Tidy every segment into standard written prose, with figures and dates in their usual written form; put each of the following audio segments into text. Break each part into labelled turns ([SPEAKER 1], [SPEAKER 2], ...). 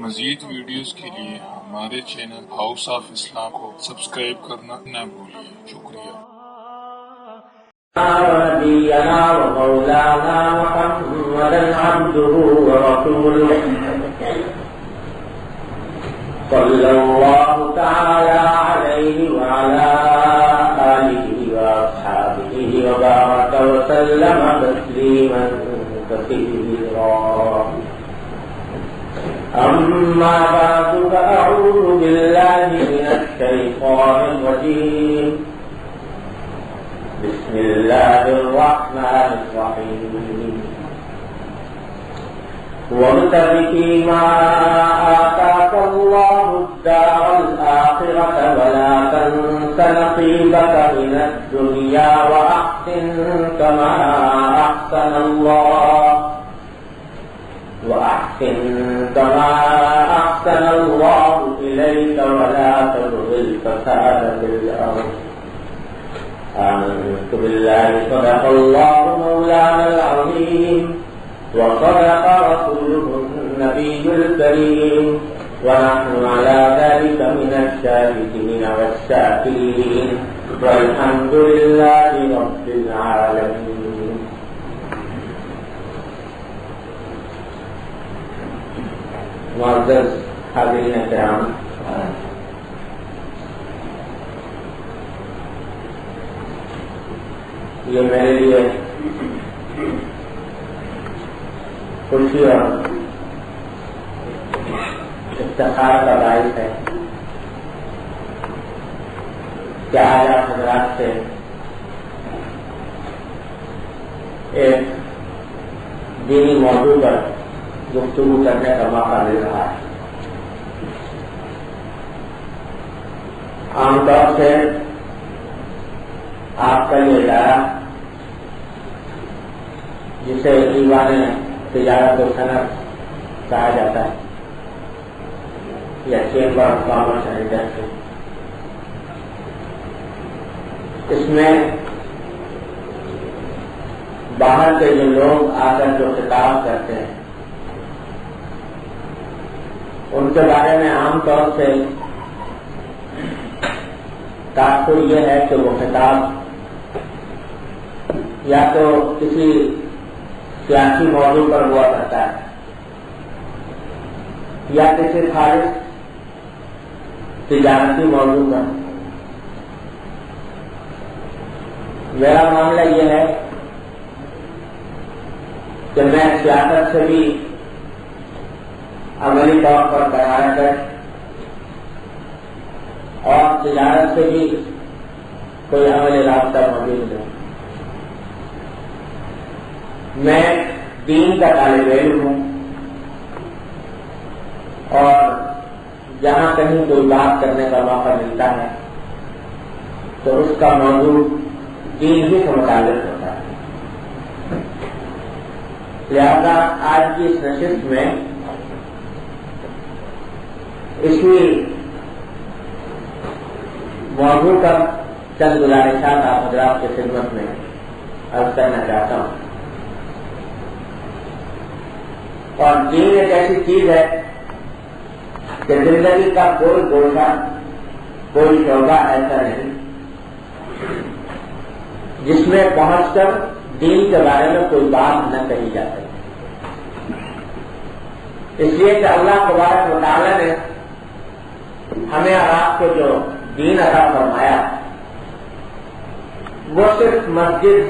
[SPEAKER 1] مزید ویڈیوز کے لیے ہمارے چینل ہاؤس آف اسلام کو سبسکرائب کرنا نہ بھولیے۔ شکریہ۔
[SPEAKER 2] نبينا ومولانا محمدا عبده ورسوله صلى الله تعالى عليه وعلى آله وأصحابه وبارك وسلم تسليما كثيرا. أما بعد فأعوذ بالله من الشيطان الرجيم. بسم الله الرحمن الرحيم. وابتغ فيما آتاك الله الدار الآخرة ولا تنس نصيبك من الدنيا وأحسن كما أحسن الله إليك ولا تبغ الفساد في الأرض. آمنت بالله صدق الله مولانا العظيم وصدق رسوله النبي الكريم ونحن على ذلك من الشاهدين والشاكرين والحمد لله رب العالمين. معزز حاضرین کرام، یہ میرے لیے خوشی اور افتخار کا باعث ہے کہ آج آپ حضرات سے ایک دینی موضوع پر گفتگو کرنے کا موقع مل رہا ہے. عام طور سے آپ کا یہ ادارہ جسے ایوان تجارت و صنعت کہا جاتا ہے یا chamber of commerce and industry, اس میں باہر کے جو لوگ آ کر جو خطاب کرتے ہیں ان کے بارے میں عام طور سے تاثر یہ ہے کہ وہ خطاب یا تو کسی سیاسی موضوع پر ہوا کرتا ہے یا کسی خالص تجارتی موضوع پر. میرا معاملہ یہ ہے کہ میں سیاست سے بھی عملی طور پر قرارت ہے اور تجارت سے بھی کوئی عملی رابطہ موجود ہے. میں دین کا طالب علم ہوں اور جہاں کہیں کوئی بات کرنے کا موقع ملتا ہے تو اس کا موضوع دین ہی سے متعلق ہوتا ہے. لہذا آج کی اس نشست میں اسی موضوع پر چند گزارشات آپ حضرات کی خدمت میں عرض کرنا چاہتا ہوں. اور دین ایک ایسی چیز ہے کہ زندگی کا کوئی گوشہ کوئی شعبہ ایسا نہیں جس میں پہنچ کر دین کے بارے میں کوئی بات نہ کہی جا سکے. اس لیے کہ اللہ تبارک و تعالی نے ہمیں اور آپ کو جو دین عطا فرمایا وہ صرف مسجد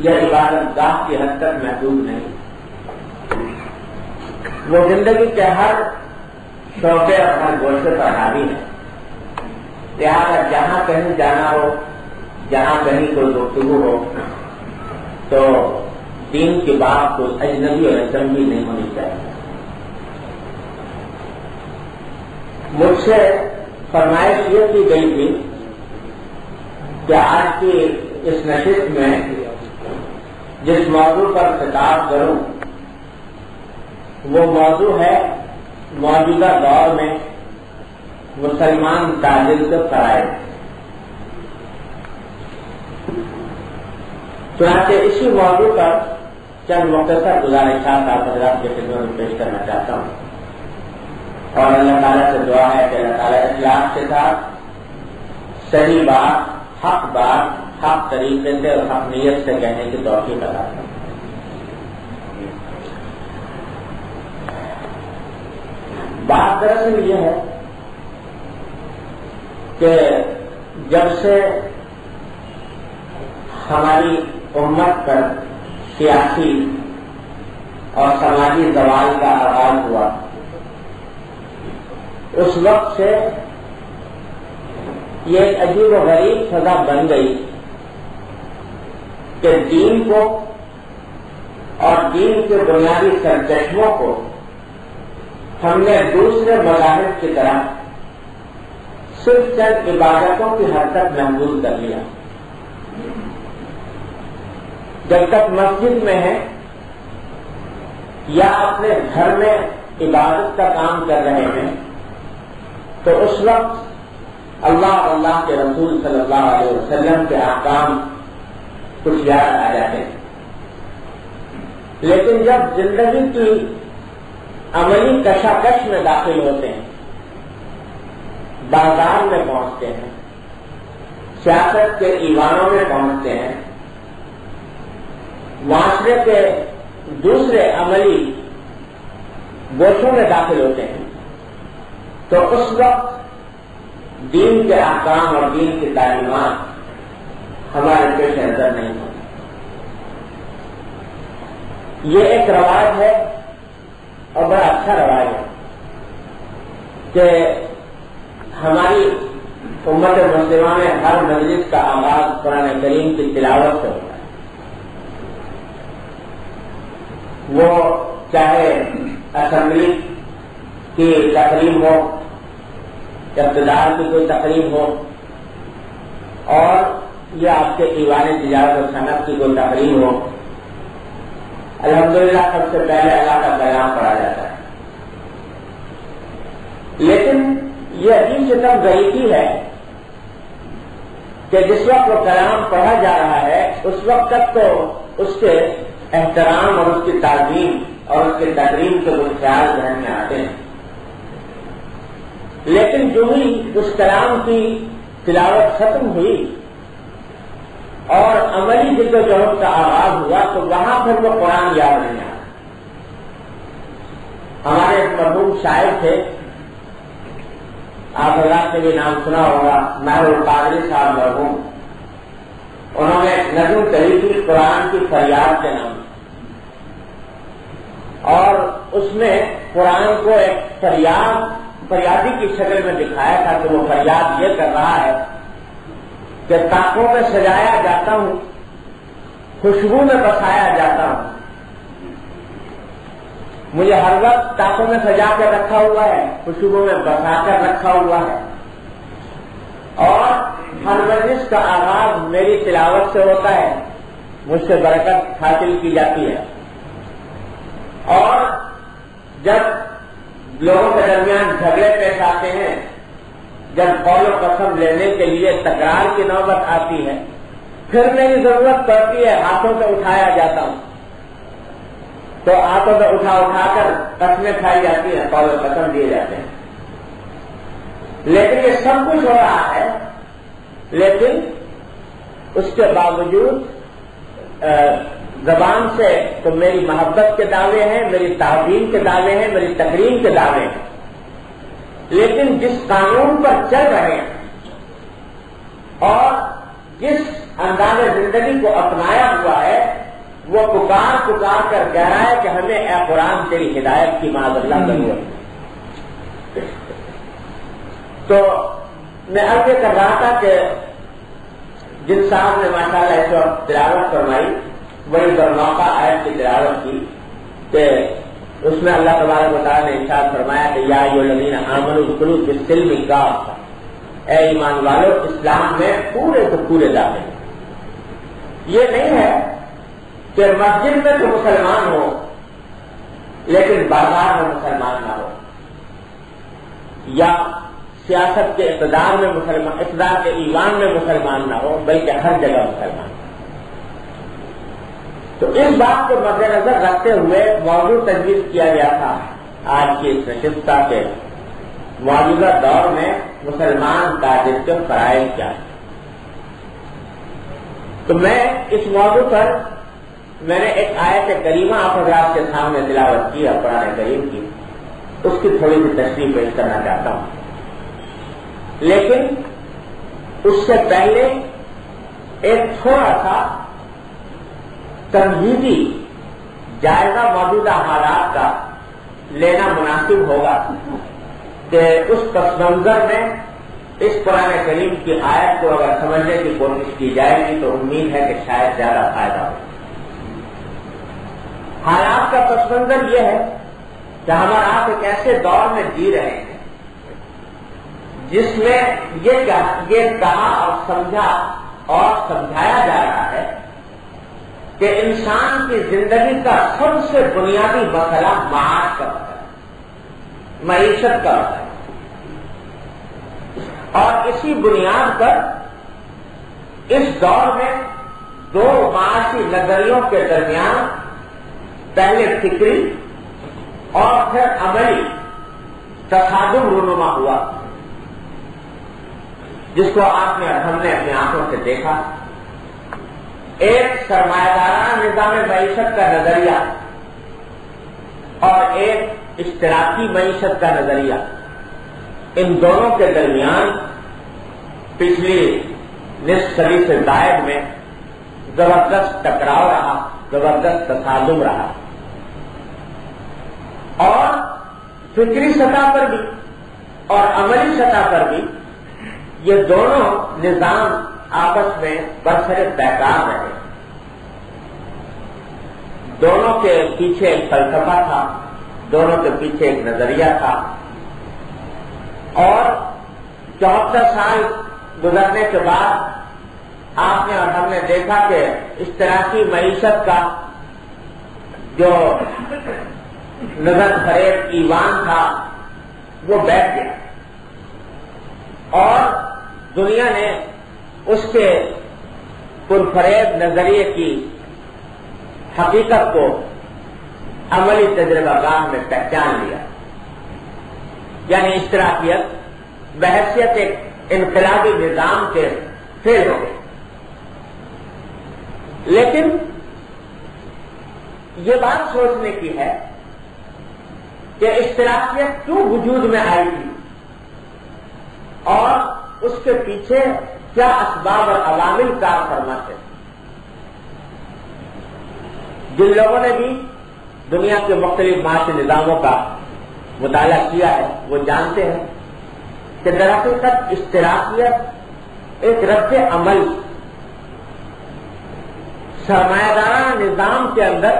[SPEAKER 2] یا عبادت گاہ کی حد تک محدود نہیں، وہ زندگی کے ہر شعبے اور ہر گوشے پر حاوی ہے. لہٰذا جہاں کہیں جانا ہو، جہاں کہیں کوئی گفتگو ہو تو دین کی بات کوئی اجنبی اور اچنبی نہیں ہونی چاہیے. مجھ سے فرمائش یہ کی گئی تھی کہ آج کی اس نشست میں جس موضوع پر خطاب کروں وہ موضوع ہے موجودہ دور میں مسلمان تاجر کے فرائض. چنانچہ اسی موضوع پر چند مختصر گزارشات آپ حضرات کے خدمت میں پیش کرنا چاہتا ہوں اور اللہ تعالیٰ سے دعا ہے کہ اللہ تعالیٰ اخلاص کے ساتھ صحیح بات، حق طریقے سے اور حق نیت سے کہنے کی توفیق عطا کرے۔ بات دراصل یہ ہے کہ جب سے ہماری امت پر سیاسی اور سماجی زوال کا آغاز ہوا، اس وقت سے یہ ایک عجیب و غریب سزا بن گئی کہ دین کو اور دین کے بنیادی سرچشموں کو ہم نے دوسرے مذاہب کی طرح صرف چند عبادتوں کی حد تک محدود کر لیا۔ جب تک مسجد میں ہے یا اپنے گھر میں عبادت کا کام کر رہے ہیں تو اس وقت اللہ کے رسول صلی اللہ علیہ وسلم کے احکام کچھ یاد آ جاتے ہیں، لیکن جب زندگی کی عملی کشاکش میں داخل ہوتے ہیں، بازار میں پہنچتے ہیں، سیاست کے ایوانوں میں پہنچتے ہیں، معاشرے کے دوسرے عملی گوشوں میں داخل ہوتے ہیں، تو اس وقت دین کے احکام اور دین کی تعلیمات ہمارے پیش نظر نہیں ہوتی۔ یہ ایک رواج ہے اور بڑا اچھا رواج ہے کہ ہماری امت مسلمہ میں ہر مجلس کا آغاز قرآن کریم کی تلاوت سے ہوتا ہے، وہ چاہے اسمبلی کی تقریب ہو، اقتدار کی کوئی تقریب ہو، اور یا آپ کے ایوان تجارت و صنعت کی کوئی تقریب ہو، الحمدللہ سب سے پہلے اللہ کا پیغام پڑھا جاتا ہے۔ لیکن یہ عجیب ستم غریبی ہے کہ جس وقت وہ کلام پڑھا جا رہا ہے اس وقت تک تو اس کے احترام اور اس کی تعظیم اور اس کی تقریب کے کچھ خیال ذہن میں آتے ہیں، لیکن جو ہی اس کلام کی تلاوت ختم ہوئی اور عملی جدوجہد کا آغاز ہوا تو وہاں پھر وہ قرآن یاد نہیں آتا۔ ہمارے ایک مرحوم شاعر تھے، آپ حضرات نے بھی نام سنا ہوگا، مہر القادری صاحب مرحوم، انہوں نے نظم کہی تھی قرآن کی فریاد کے نام، اور اس میں قرآن کو ایک فریادی کی شکل میں دکھایا تھا کہ وہ فریاد یہ کر رہا ہے کہ طاقوں میں سجایا جاتا ہوں، خوشبو میں بسایا جاتا ہوں، مجھے ہر وقت طاقوں میں سجا کر رکھا ہوا ہے، خوشبو میں بسا کر رکھا ہوا ہے، اور ہر مجلس کا آغاز میری تلاوت سے ہوتا ہے، مجھ سے برکت حاصل کی جاتی ہے، اور جب لوگوں کے درمیان جھگڑے پیش آتے ہیں، جب قول و قسم لینے کے لیے تکرار کی نوبت آتی ہے، پھر میری ضرورت پڑتی ہے ہاتھوں سے اٹھایا جاتا ہوں، تو ہاتھوں سے اٹھا کر قسمیں کھائی جاتی ہیں، قول و قسم دیے جاتے ہیں۔ لیکن یہ سب کچھ ہو رہا ہے، لیکن اس کے باوجود زبان سے تو میری محبت کے دعوے ہیں، میری تعظیم کے دعوے ہیں، میری تکریم کے دعوے ہیں، لیکن جس قانون پر چل رہے ہیں اور جس انداز زندگی کو اپنایا ہوا ہے وہ پکار کر کہہ رہا ہے کہ ہمیں اے قرآن تیری ہدایت کی معاذ اللہ ضرورت ہے۔ تو میں عرض کر رہا تھا کہ جن صاحب نے ماشاءاللہ اس وقت تلاوت فرمائی، بڑی برموقع آیت کی تلاوت کی کہ اس میں اللہ تبارک و تعالیٰ نے ارشاد فرمایا کہ یا ایھا الذین آمنوا ادخلوا فی السلم کافۃ، اے ایمان والو اسلام میں پورے کو پورے داخل۔ یہ نہیں ہے کہ مسجد میں تو مسلمان ہو لیکن بازار میں مسلمان نہ ہو، یا سیاست کے اقتدار میں مسلمان، اقتدار کے ایوان میں مسلمان نہ ہو، بلکہ ہر جگہ مسلمان۔ تو اس بات کو مد نظر رکھتے ہوئے موضوع تجویز کیا گیا تھا آج کی اس نشست کے موجودہ دور میں مسلمان تاجر کے فرائض کیا ہیں. تو میں اس موضوع پر میں نے ایک آیت کریمہ آپ حضرات کے سامنے تلاوت کی ہے قرآن کریم کی، اس کی تھوڑی سی تشریح پیش کرنا چاہتا ہوں. لیکن اس سے پہلے ایک تھوڑا سا تمہیدی جائزہ موجودہ حالات کا لینا مناسب ہوگا کہ اس پس منظر میں اس قرآن کریم کی آیت کو اگر سمجھنے کی کوشش کی جائے گی تو امید ہے کہ شاید زیادہ فائدہ ہو. حالات کا پس منظر یہ ہے کہ ہمارا آپ ایک ایسے دور میں جی رہے ہیں جس میں یہ کہا اور سمجھا اور سمجھایا جا رہا ہے کہ انسان کی زندگی کا سب سے بنیادی مسئلہ معاش کا ہوتا ہے، معیشت کا ہوتا ہے. اور اسی بنیاد پر اس دور میں دو معاشی نظریوں کے درمیان پہلے فکری اور پھر عملی تصادم رونما ہوا، جس کو آپ نے اور ہم نے اپنی آنکھوں سے دیکھا. ایک سرمایہ دارانہ نظام معیشت کا نظریہ اور ایک اشتراکی معیشت کا نظریہ، ان دونوں کے درمیان پچھلی نصف صدی سے زائد میں زبردست ٹکراؤ رہا، زبردست تصادم رہا. اور فکری سطح پر بھی اور عملی سطح پر بھی یہ دونوں نظام آپس میں برسر پیکار رہے. دونوں کے پیچھے ایک فلسفہ تھا، دونوں کے پیچھے ایک نظریہ تھا. اور 74 سال گزرنے کے بعد آپ نے اور ہم نے دیکھا کہ اشتراکی معیشت کا جو نظر فریب ایوان تھا وہ بیٹھ گیا اور دنیا نے اس کے پرفریب نظریے کی حقیقت کو عملی تجربہ گاہ میں پہچان لیا. یعنی اشتراکیت بحیثیت ایک انقلابی نظام کے فیل ہو گئے. لیکن یہ بات سوچنے کی ہے کہ اشتراکیت کیوں وجود میں آئی تھی اور اس کے پیچھے کیا اسباب اور عوامل کار فرما تھے. جن لوگوں نے بھی دنیا کے مختلف معاشی نظاموں کا مطالعہ کیا ہے وہ جانتے ہیں کہ دراصل اشتراکیت ایک رد عمل سرمایہ دارانہ نظام کے اندر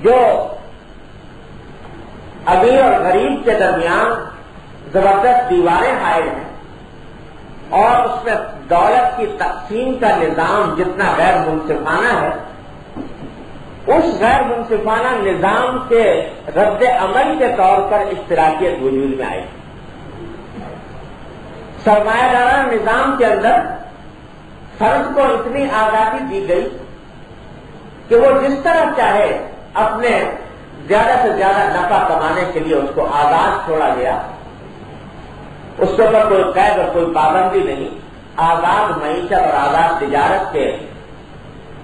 [SPEAKER 2] جو امیر اور غریب کے درمیان زبردست دیواریں حائل ہیں اور اس میں دولت کی تقسیم کا نظام جتنا غیر منصفانہ ہے، اس غیر منصفانہ نظام کے رد عمل کے طور پر اشتراکیت وجود میں آئی. سرمایہ دارانہ نظام کے اندر فرد کو اتنی آزادی دی گئی کہ وہ جس طرح چاہے اپنے زیادہ سے زیادہ نفع کمانے کے لیے اس کو آزاد چھوڑا گیا. اس کے اوپر کوئی قید اور کوئی پابندی نہیں. آزاد معیشت اور آزاد تجارت کے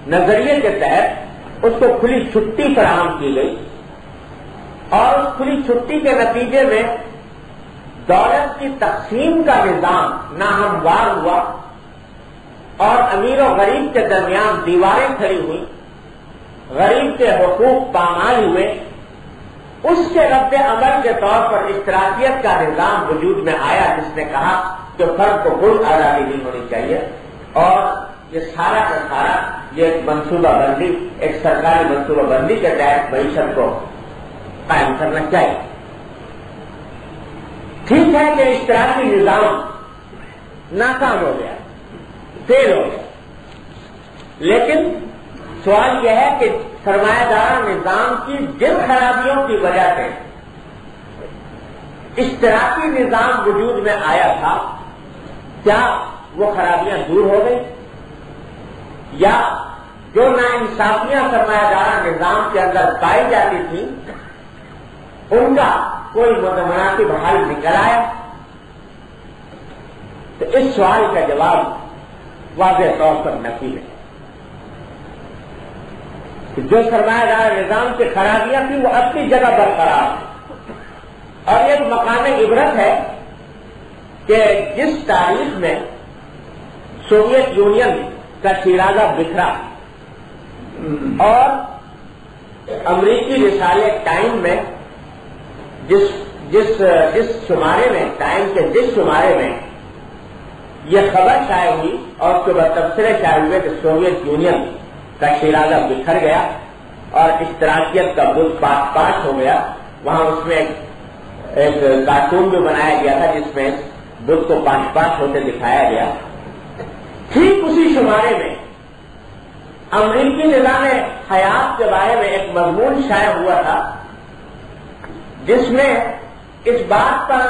[SPEAKER 2] نظریے کے تحت اس کو کھلی چھٹی فراہم کی گئی اور اس کھلی چھٹی کے نتیجے میں دولت کی تقسیم کا نظام ناہموار ہوا اور امیر و غریب کے درمیان دیواریں کھڑی ہوئی، غریب کے حقوق پامال ہوئے. اس کے رد عمل کے طور پر اشتراکیت کا نظام وجود میں آیا جس نے کہا کہ فرد کو کوئی آزادی نہیں ہونی چاہیے اور یہ سارا کا سارا یہ ایک منصوبہ بندی، ایک سرکاری منصوبہ بندی کے تحت معیشت کو قائم کرنا چاہیے. ٹھیک ہے کہ اشتراکی نظام ناکام ہو گیا، فیل ہو گیا، لیکن سوال یہ ہے کہ سرمایہ دارانہ نظام کی جن خرابیوں کی وجہ سے اشتراکی نظام وجود میں آیا تھا، کیا وہ خرابیاں دور ہو گئی یا جو ناانصافیاں سرمایہ دارانہ نظام کے اندر پائی جاتی تھیں ان کا کوئی مناسب حل نکل آیا؟ تو اس سوال کا جواب واضح طور پر نفی ہے کہ جو سرمایہ دار نظام کی خرابیاں تھیں وہ اپنی جگہ برقرار ہیں، اور ایک مقام عبرت ہے کہ جس تاریخ میں سوویت یونین کا شیرازہ بکھرا اور امریکی رسالے ٹائم میں جس شمارے میں ٹائم کے جس شمارے میں یہ خبر شائع ہوئی اور اس کے بعد تبصرے شائع ہوئے کہ سوویت یونین کا شیرازہ بکھر گیا اور اشتراکیت کا بت پاش ہو گیا، وہاں اس میں ایک کارٹون بھی بنایا گیا تھا جس میں بت کو پاش ہوتے دکھایا گیا۔ ٹھیک اسی شمارے میں امریکی نظام حیات کے بارے میں ایک مضمون شائع ہوا تھا جس میں اس بات پر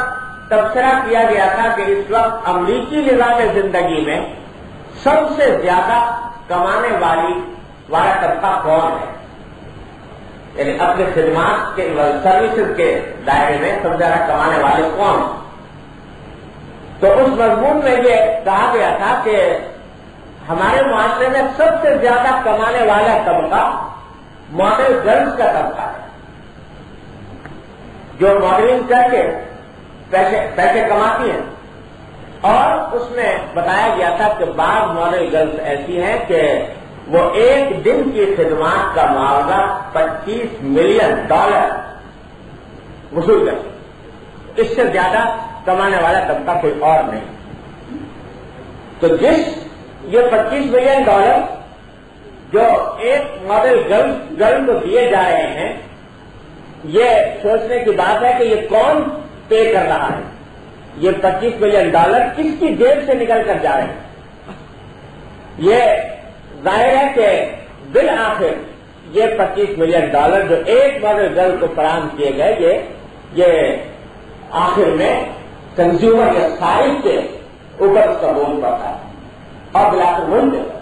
[SPEAKER 2] تبصرہ کیا گیا تھا کہ اس وقت امریکی نظام زندگی میں سب سے زیادہ کمانے والا طبقہ کون ہے، یعنی اپنے خدمات کے سروسز کے دائرے میں سب سے زیادہ کمانے والے کون ہیں۔ تو اس مضمون میں یہ کہا گیا تھا کہ ہمارے معاشرے میں سب سے زیادہ کمانے والا طبقہ ماڈل گرلز کا طبقہ ہے، جو ماڈلنگ کر کے پیسے کماتی ہیں، اور اس میں بتایا گیا تھا کہ بعض ماڈل گرلز ایسی ہیں کہ وہ ایک دن کی خدمات کا معاوضہ $25 ملین وصول کرتی، اس سے زیادہ کمانے والا طبقہ کوئی اور نہیں۔ تو یہ $25 ملین جو ایک ماڈل گرل کو دیے جا رہے ہیں، یہ سوچنے کی بات ہے کہ یہ کون پے کر رہا ہے، یہ $25 ملین کس کی جیب سے نکل کر جا رہے ہیں۔ یہ ظاہر ہے کہ بالآخر یہ $25 ملین جو ایک ماڈل گرل کو فراہم کیے گئے یہ آخر میں کنزیومر یا صارف کے اوپر اس کا بول پڑتا ہے اور بالآخر ملک دے گا۔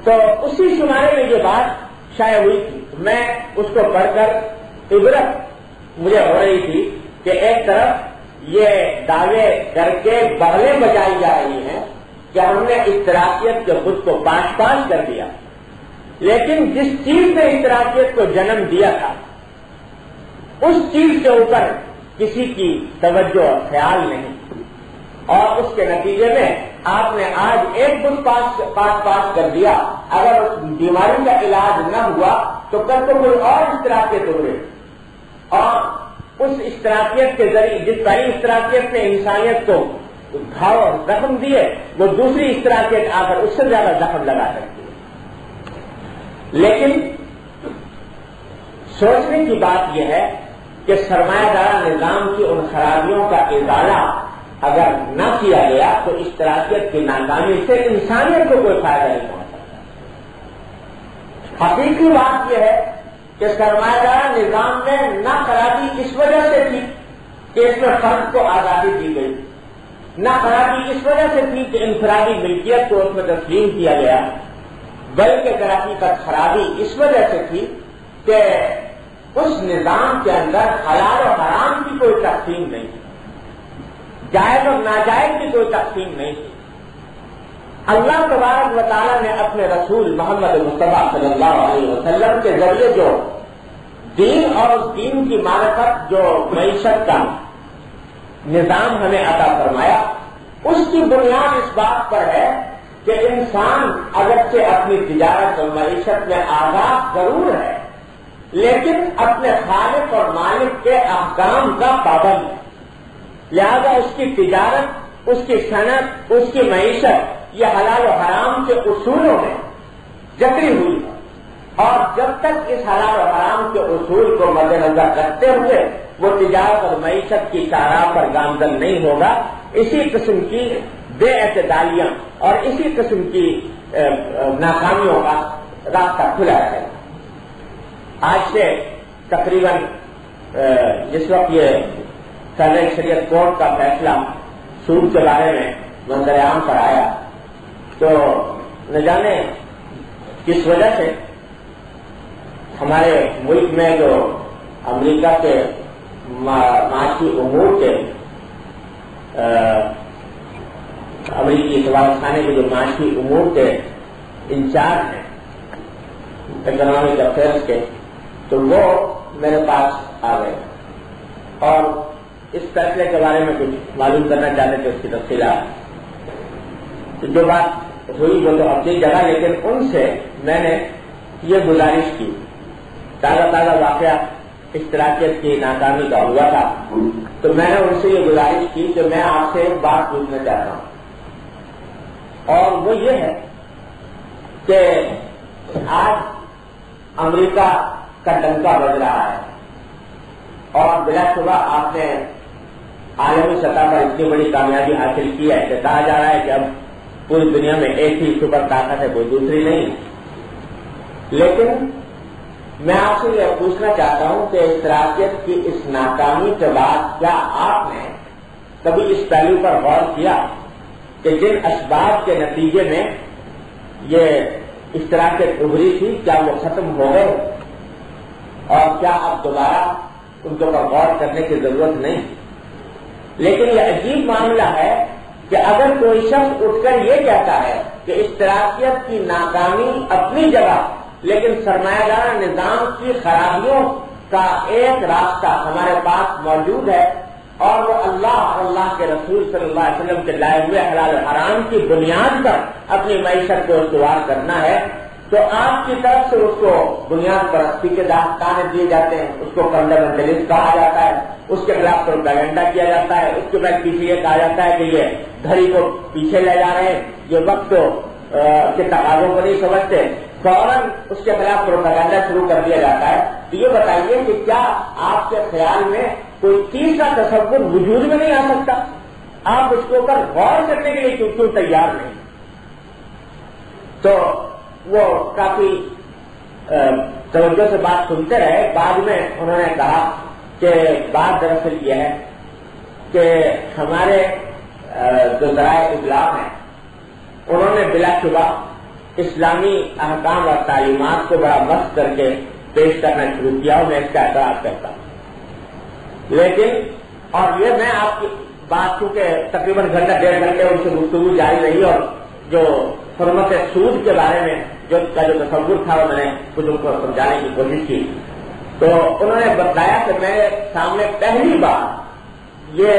[SPEAKER 2] تو اسی شمارے میں یہ بات شائع ہوئی تھی، میں اس کو پڑھ کر عبرت مجھے ہو رہی تھی کہ ایک طرف یہ دعوے کر کے بغلیں بجائی جا رہی ہیں کہ ہم نے اشتراکیت کے خود کو پاش کر دیا، لیکن جس چیز نے اشتراکیت کو جنم دیا تھا اس چیز کے اوپر کسی کی توجہ اور خیال نہیں، اور اس کے نتیجے میں آپ نے آج ایک بت پاس کر دیا، اگر اس بیماری کا علاج نہ ہوا تو کل کو کوئی اور اشتراکیت ہوئے، اور اس اشتراکیت کے ذریعے جس پہلی اشتراکیت نے انسانیت کو گھاؤ اور زخم دیے، وہ دوسری اشتراکیت آ کر اس سے زیادہ زخم لگا سکتی ہے۔ لیکن سوچنے کی بات یہ ہے کہ سرمایہ دار نظام کی ان خرابیوں کا ازالہ اگر نہ کیا گیا تو اشتراکیت کی ناکامی سے انسانیت کو کوئی فائدہ نہیں پہنچ سکتا۔ حقیقی بات یہ ہے کہ سرمایہ دار نظام میں نہ خرابی اس وجہ سے تھی کہ اس میں فرد کو آزادی دی گئی، نہ خرابی اس وجہ سے تھی کہ انفرادی ملکیت کو اس میں تسلیم کیا گیا، بلکہ ترقی پر خرابی اس وجہ سے تھی کہ اس نظام کے اندر حلال و حرام کی کوئی تقسیم نہیں تھی، جائز اور ناجائز کی کوئی تقسیم نہیں تھی۔ اللہ تبارک و تعالیٰ نے اپنے رسول محمد مصطفیٰ صلی اللہ علیہ وسلم کے ذریعے جو دین اور اس دین کی معرفت، جو معیشت کا نظام ہمیں عطا فرمایا، اس کی بنیاد اس بات پر ہے کہ انسان اگرچہ اپنی تجارت اور معیشت میں آزاد ضرور ہے، لیکن اپنے خالق اور مالک کے احکام کا پابند ہے، لہذا اس کی تجارت، اس کی صنعت، اس کی معیشت یہ حلال و حرام کے اصولوں میں جکڑی ہوئی ہے، اور جب تک اس حلال و حرام کے اصول کو مد نظر رکھتے ہوئے وہ تجارت اور معیشت کی شاہراہ پر گامزن نہیں ہوگا، اسی قسم کی بے اعتدالیاں اور اسی قسم کی ناکامیوں کا راستہ کھلا رہے گا۔ آج سے تقریباً جس وقت یہ فیڈرل شریعت کورٹ کا فیصلہ سود کے بارے میں منظر عام پر آیا تو نہ جانے کس وجہ سے ہمارے ملک میں جو امریکہ کے معاشی امور کے امریکی سفارت خانے کے جو معاشی امور کے انچارج ہیں اکنامک افیئرس کے، تو وہ میرے پاس آ گئے اور اس فیصلے کے بارے میں کچھ معلوم کرنا چاہتے تھے، اس کی تفصیلات۔ تو جو بات ہوئی وہ تو اپنی جگہ، لیکن ان سے میں نے یہ گزارش کی، تازہ واقعہ اشتراکیت کی ناکامی کا ہوا تھا، تو میں نے ان سے یہ گزارش کی کہ میں آپ سے ایک بات پوچھنا چاہتا ہوں، اور وہ یہ ہے کہ آج امریکہ کا ڈنکا بج رہا ہے اور بلا شبہ آپ نے عالمی سطح پر اتنی بڑی کامیابی حاصل کی ہے کہ کہا جا رہا ہے کہ اب پوری دنیا میں ایک ہی سپر طاقت ہے، کوئی دوسری نہیں۔ لیکن میں آپ سے یہ پوچھنا چاہتا ہوں کہ اشتراکیت کی اس ناکامی کے بعد کیا آپ نے کبھی اس پہلو پر غور کیا کہ جن اسباب کے نتیجے میں یہ اشتراکیت ابھری تھی کیا وہ ختم ہو گئے، اور کیا اب دوبارہ ان کے اوپر غور کرنے کی ضرورت نہیں؟ لیکن یہ عجیب معاملہ ہے کہ اگر کوئی شخص اٹھ کر یہ کہتا ہے کہ اشتراکیت کی ناکامی اپنی جگہ، لیکن سرمایہ دار نظام کی خرابیوں کا ایک راستہ ہمارے پاس موجود ہے، اور وہ اللہ اور اللہ کے رسول صلی اللہ علیہ وسلم کے لائے ہوئے حلال و حرام کی بنیاد پر اپنی معیشت کو استوار کرنا ہے، تو آپ کی طرف سے اس کو بنیاد پرستی کے داستانے دیے جاتے ہیں، اس کو فنڈامنٹلسٹ کہا جاتا ہے، اس کے خلاف پروپیگنڈا کیا جاتا ہے، اس کے بعد پیچھے یہ کہا جاتا ہے کہ یہ گھڑی کو پیچھے لے جا رہے ہیں، یہ وقت کے تقاضوں کو نہیں سمجھتے، فوراً اس کے خلاف پروپیگنڈا شروع کر دیا جاتا ہے۔ تو یہ بتائیے کہ کیا آپ کے خیال میں کوئی تیسرا تصور وجود میں نہیں آ سکتا؟ آپ اس کے اوپر غور کرنے کے لیے کیوں تیار نہیں؟ تو وہ کافی توجہ سے بات سنتے رہے۔ بعد میں انہوں نے کہا کہ بات دراصل یہ ہے کہ ہمارے جو ذرائع ابلاغ ہیں انہوں نے بلا شبہ اسلامی احکام اور تعلیمات کو بڑا مست کر کے پیش کرنا شروع کیا، اور میں اس کا اعتراف کرتا ہوں۔ لیکن اور یہ میں آپ کی بات چونکہ تقریباً گھنٹہ 1.5 گھنٹے ان سے گفتگو جاری رہی، اور جو حرمت سود کے بارے میں جو تصور تھا وہ میں نے کچھ ان کو سمجھانے کی کوشش کی، تو انہوں نے بتایا کہ میرے سامنے پہلی بار یہ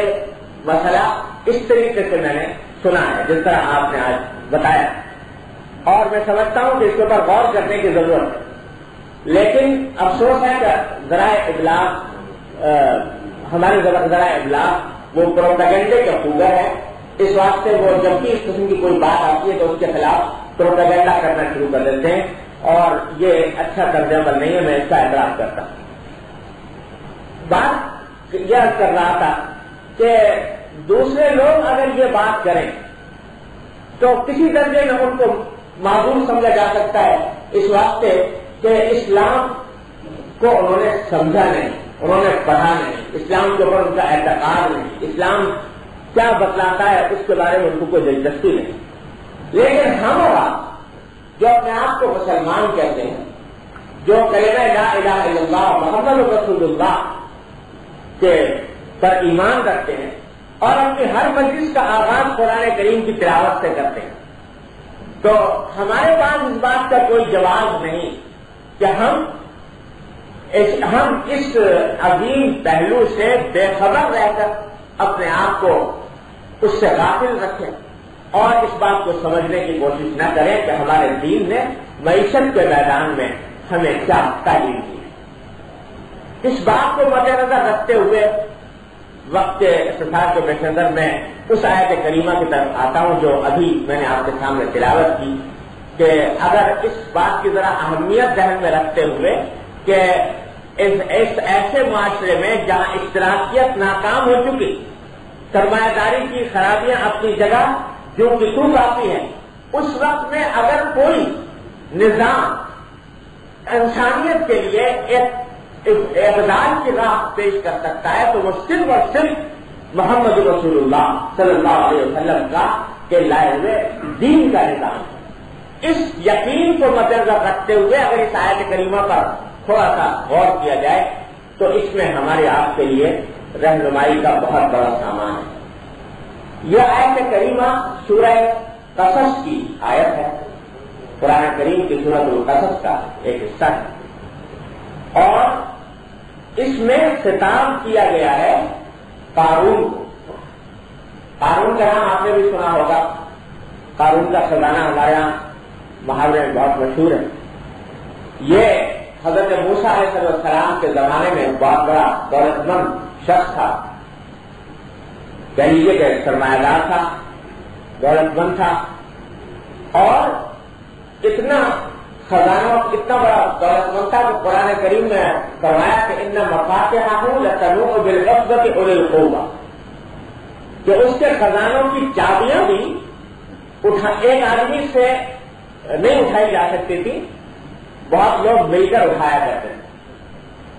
[SPEAKER 2] مسئلہ اس طریقے سے میں نے سنا ہے جس طرح آپ نے آج بتایا، اور میں سمجھتا ہوں کہ اس کے اوپر غور کرنے کی ضرورت ہے۔ لیکن افسوس ہے کہ ذرائع ابلاغ ہمارے ذرائع ابلاغ وہ پروپیگنڈے کے خوگر ہے، اس واسطے وہ جب بھی اس قسم کی کوئی بات آتی ہے تو اس کے خلاف پروپیگنڈا کرنا شروع کر دیتے ہیں، اور یہ اچھا طرز عمل نہیں ہے، میں اس کا اعتراف کرتا ہوں۔ بات یہ کر رہا تھا کہ دوسرے لوگ اگر یہ بات کریں تو کسی درجے میں ان کو معذور سمجھا جا سکتا ہے، اس واسطے کہ اسلام کو انہوں نے سمجھا نہیں، انہوں نے پڑھا نہیں، اسلام کے اوپر ان کا اعتقاد نہیں، اسلام کیا بتلاتا ہے اس کے بارے میں ان کو کوئی دلچسپی نہیں۔ لیکن ہم اور آپ جو اپنے آپ کو مسلمان کہتے ہیں، جو کلمہ لا الہ الا اللہ محمد رسول اللہ کے پر ایمان رکھتے ہیں اور اپنی ہر مجلس کا آغاز قرآن کریم کی تلاوت سے کرتے ہیں، تو ہمارے پاس اس بات کا کوئی جواز نہیں کہ ہم اس عظیم پہلو سے بے خبر رہ کر اپنے آپ کو اس سے غافل رکھیں اور اس بات کو سمجھنے کی کوشش نہ کریں کہ ہمارے دین نے معیشت کے میدان میں ہمیں کیا تعلیم دی ہے۔ اس بات کو مد نظر رکھتے ہوئے وقت کے اختصار کے پیش نظر میں اس آیت کریمہ کی طرف آتا ہوں جو ابھی میں نے آپ کے سامنے تلاوت کی، کہ اگر اس بات کی ذرا اہمیت ذہن میں رکھتے ہوئے کہ اس ایسے معاشرے میں جہاں اشتراکیت ناکام ہو چکی، سرمایہ داری کی خرابیاں اپنی جگہ جو کتوں کافی ہیں، اس وقت میں اگر کوئی نظام انسانیت کے لیے ایک اعتدال کی راہ پیش کر سکتا ہے تو وہ صرف اور صرف محمد رسول اللہ صلی اللہ علیہ وسلم کا کے لائے ہوئے دین کا نظام ہے۔ اس یقین کو مد نظر رکھتے ہوئے اگر اس آیت کریمہ پر تھوڑا سا غور کیا جائے تو اس میں ہمارے آپ کے لیے رہنمائی کا بہت بڑا سامان ہے. یہ آیت کریمہ سورہ قصص کی آیت ہے. قرآن کریم کی سورۃ القصص کا ایک حصہ ہے اور اس میں خطاب کیا گیا ہے قارون کو. قارون کا نام آپ نے بھی سنا ہوگا. قارون کا خزانہ ہمارے یہاں محاورے میں بہت مشہور ہے. یہ حضرت موسیٰ علیہ السلام کے زمانے میں بہت بڑا دولت مند شخص تھا. کہہ لیجیے کہ سرمایہ دار تھا, دولت مند تھا اور اتنا خزانہ اتنا بڑا دولت مند تھا کہ قرآن کریم میں فرمایا کہ ان مفاتحہ لتنوء بالعصبۃ اولی القوہ, کہ اس کے خزانوں کی چابیاں بھی ایک آدمی سے نہیں اٹھائی جا سکتی تھی, بہت لوگ مل کر اٹھایا کرتے تھے.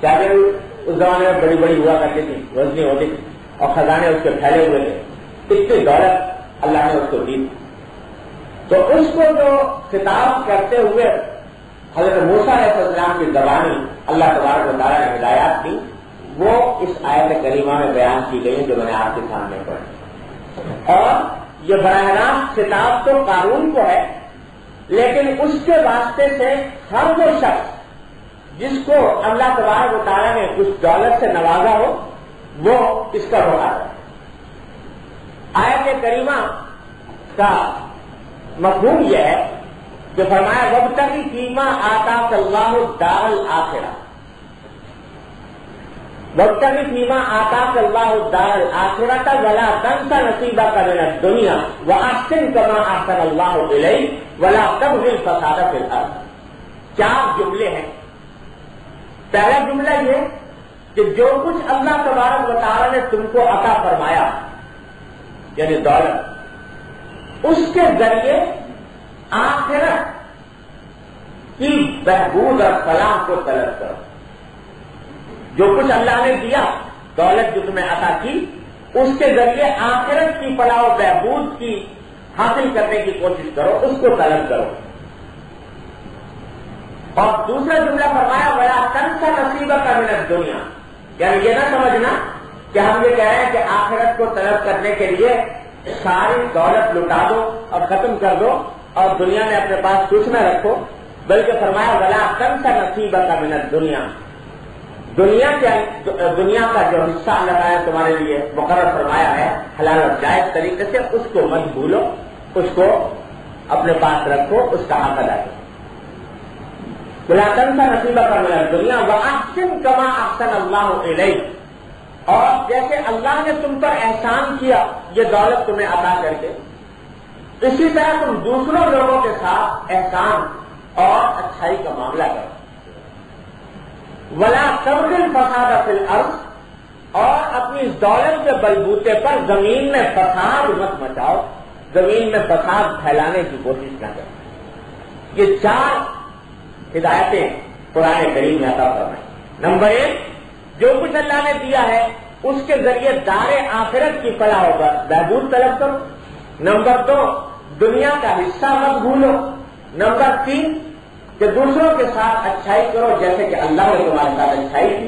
[SPEAKER 2] چابیاں اس زمانے میں بڑی بڑی ہوا کرتی تھی, وزنی ہوتی تھی اور خزانے اس کے پھیلے ہوئے تھے. اتنی دولت اللہ نے اس کو دی. تو اس کو جو خطاب کرتے ہوئے حضرت موسیٰ علیہ السلام کی زبانی اللہ تبارک و تعالیٰ نے ہدایات دی, وہ اس آیت کریمہ میں بیان کی گئی جو میں نے آپ کے سامنے پڑھی. اور یہ براہ راست خطاب تو قارون کو ہے, لیکن اس کے واسطے سے ہر وہ شخص جس کو اللہ تبارک و تعالیٰ نے اس دولت سے نوازا ہو وہ اس کا بہار ہے. آیت کریمہ کا مفہوم یہ ہے کہ فرمایا وابتغ فیما آتاک اللہ الدار الآخرہ, وابتغ فیما آتاک اللہ الدار الآخرۃ ولا تنس نصیبک من الدنیا واحسن کما احسن اللہ الیک ولا تبغ الفساد فی الارض. 4 جملے ہیں. پہلا جملہ یہ کہ جو کچھ اللہ تبارک و تعالیٰ نے تم کو عطا فرمایا یعنی دولت, اس کے ذریعے آخرت کی بہبود اور فلاح کو طلب کرو. جو کچھ اللہ نے دیا دولت جو تمہیں عطا کی, اس کے ذریعے آخرت کی فلاح و بہبود کی حاصل کرنے کی کوشش کرو, اس کو طلب کرو. اور دوسرا جملہ فرمایا ولا تنس نصیبک من الدنیا, یعنی یہ نہ سمجھنا کہ ہم یہ کہہ رہے ہیں کہ آخرت کو طلب کرنے کے لیے ساری دولت لٹا دو اور ختم کر دو اور دنیا میں اپنے پاس کچھ نہ رکھو, بلکہ فرمایا ولا تنس نصیبک من الدنیا, دنیا کا جو حصہ اللہ تعالیٰ نے تمہارے لیے مقرر فرمایا ہے حلال اور جائز طریقے سے, اس کو مت بھولو, اس کو اپنے پاس رکھو, اس کا حق ادا کرو. ولا تنس نصیبک من الدنیا واحسن کما احسن اللہ الیک, اور جیسے اللہ نے تم پر احسان کیا یہ دولت تمہیں عطا کر کے, اسی طرح تم دوسروں لوگوں کے ساتھ احسان اور اچھائی کا معاملہ کرو. ولا تبغ الفساد فی الارض, اور اپنی اس دولت کے بلبوتے پر زمین میں فساد مت مچاؤ, زمین میں فساد پھیلانے کی کوشش نہ کرو. یہ 4 ہدایتیں قرآن کریم میں عطا فرمائیں. نمبر 1, جو کچھ اللہ نے دیا ہے اس کے ذریعے دار آخرت کی فلاح و بہبود طلب کرو. نمبر 2, دنیا کا حصہ مت بھولو. نمبر 3, کہ دوسروں کے ساتھ اچھائی کرو جیسے کہ اللہ نے تمہارے ساتھ اچھائی کی.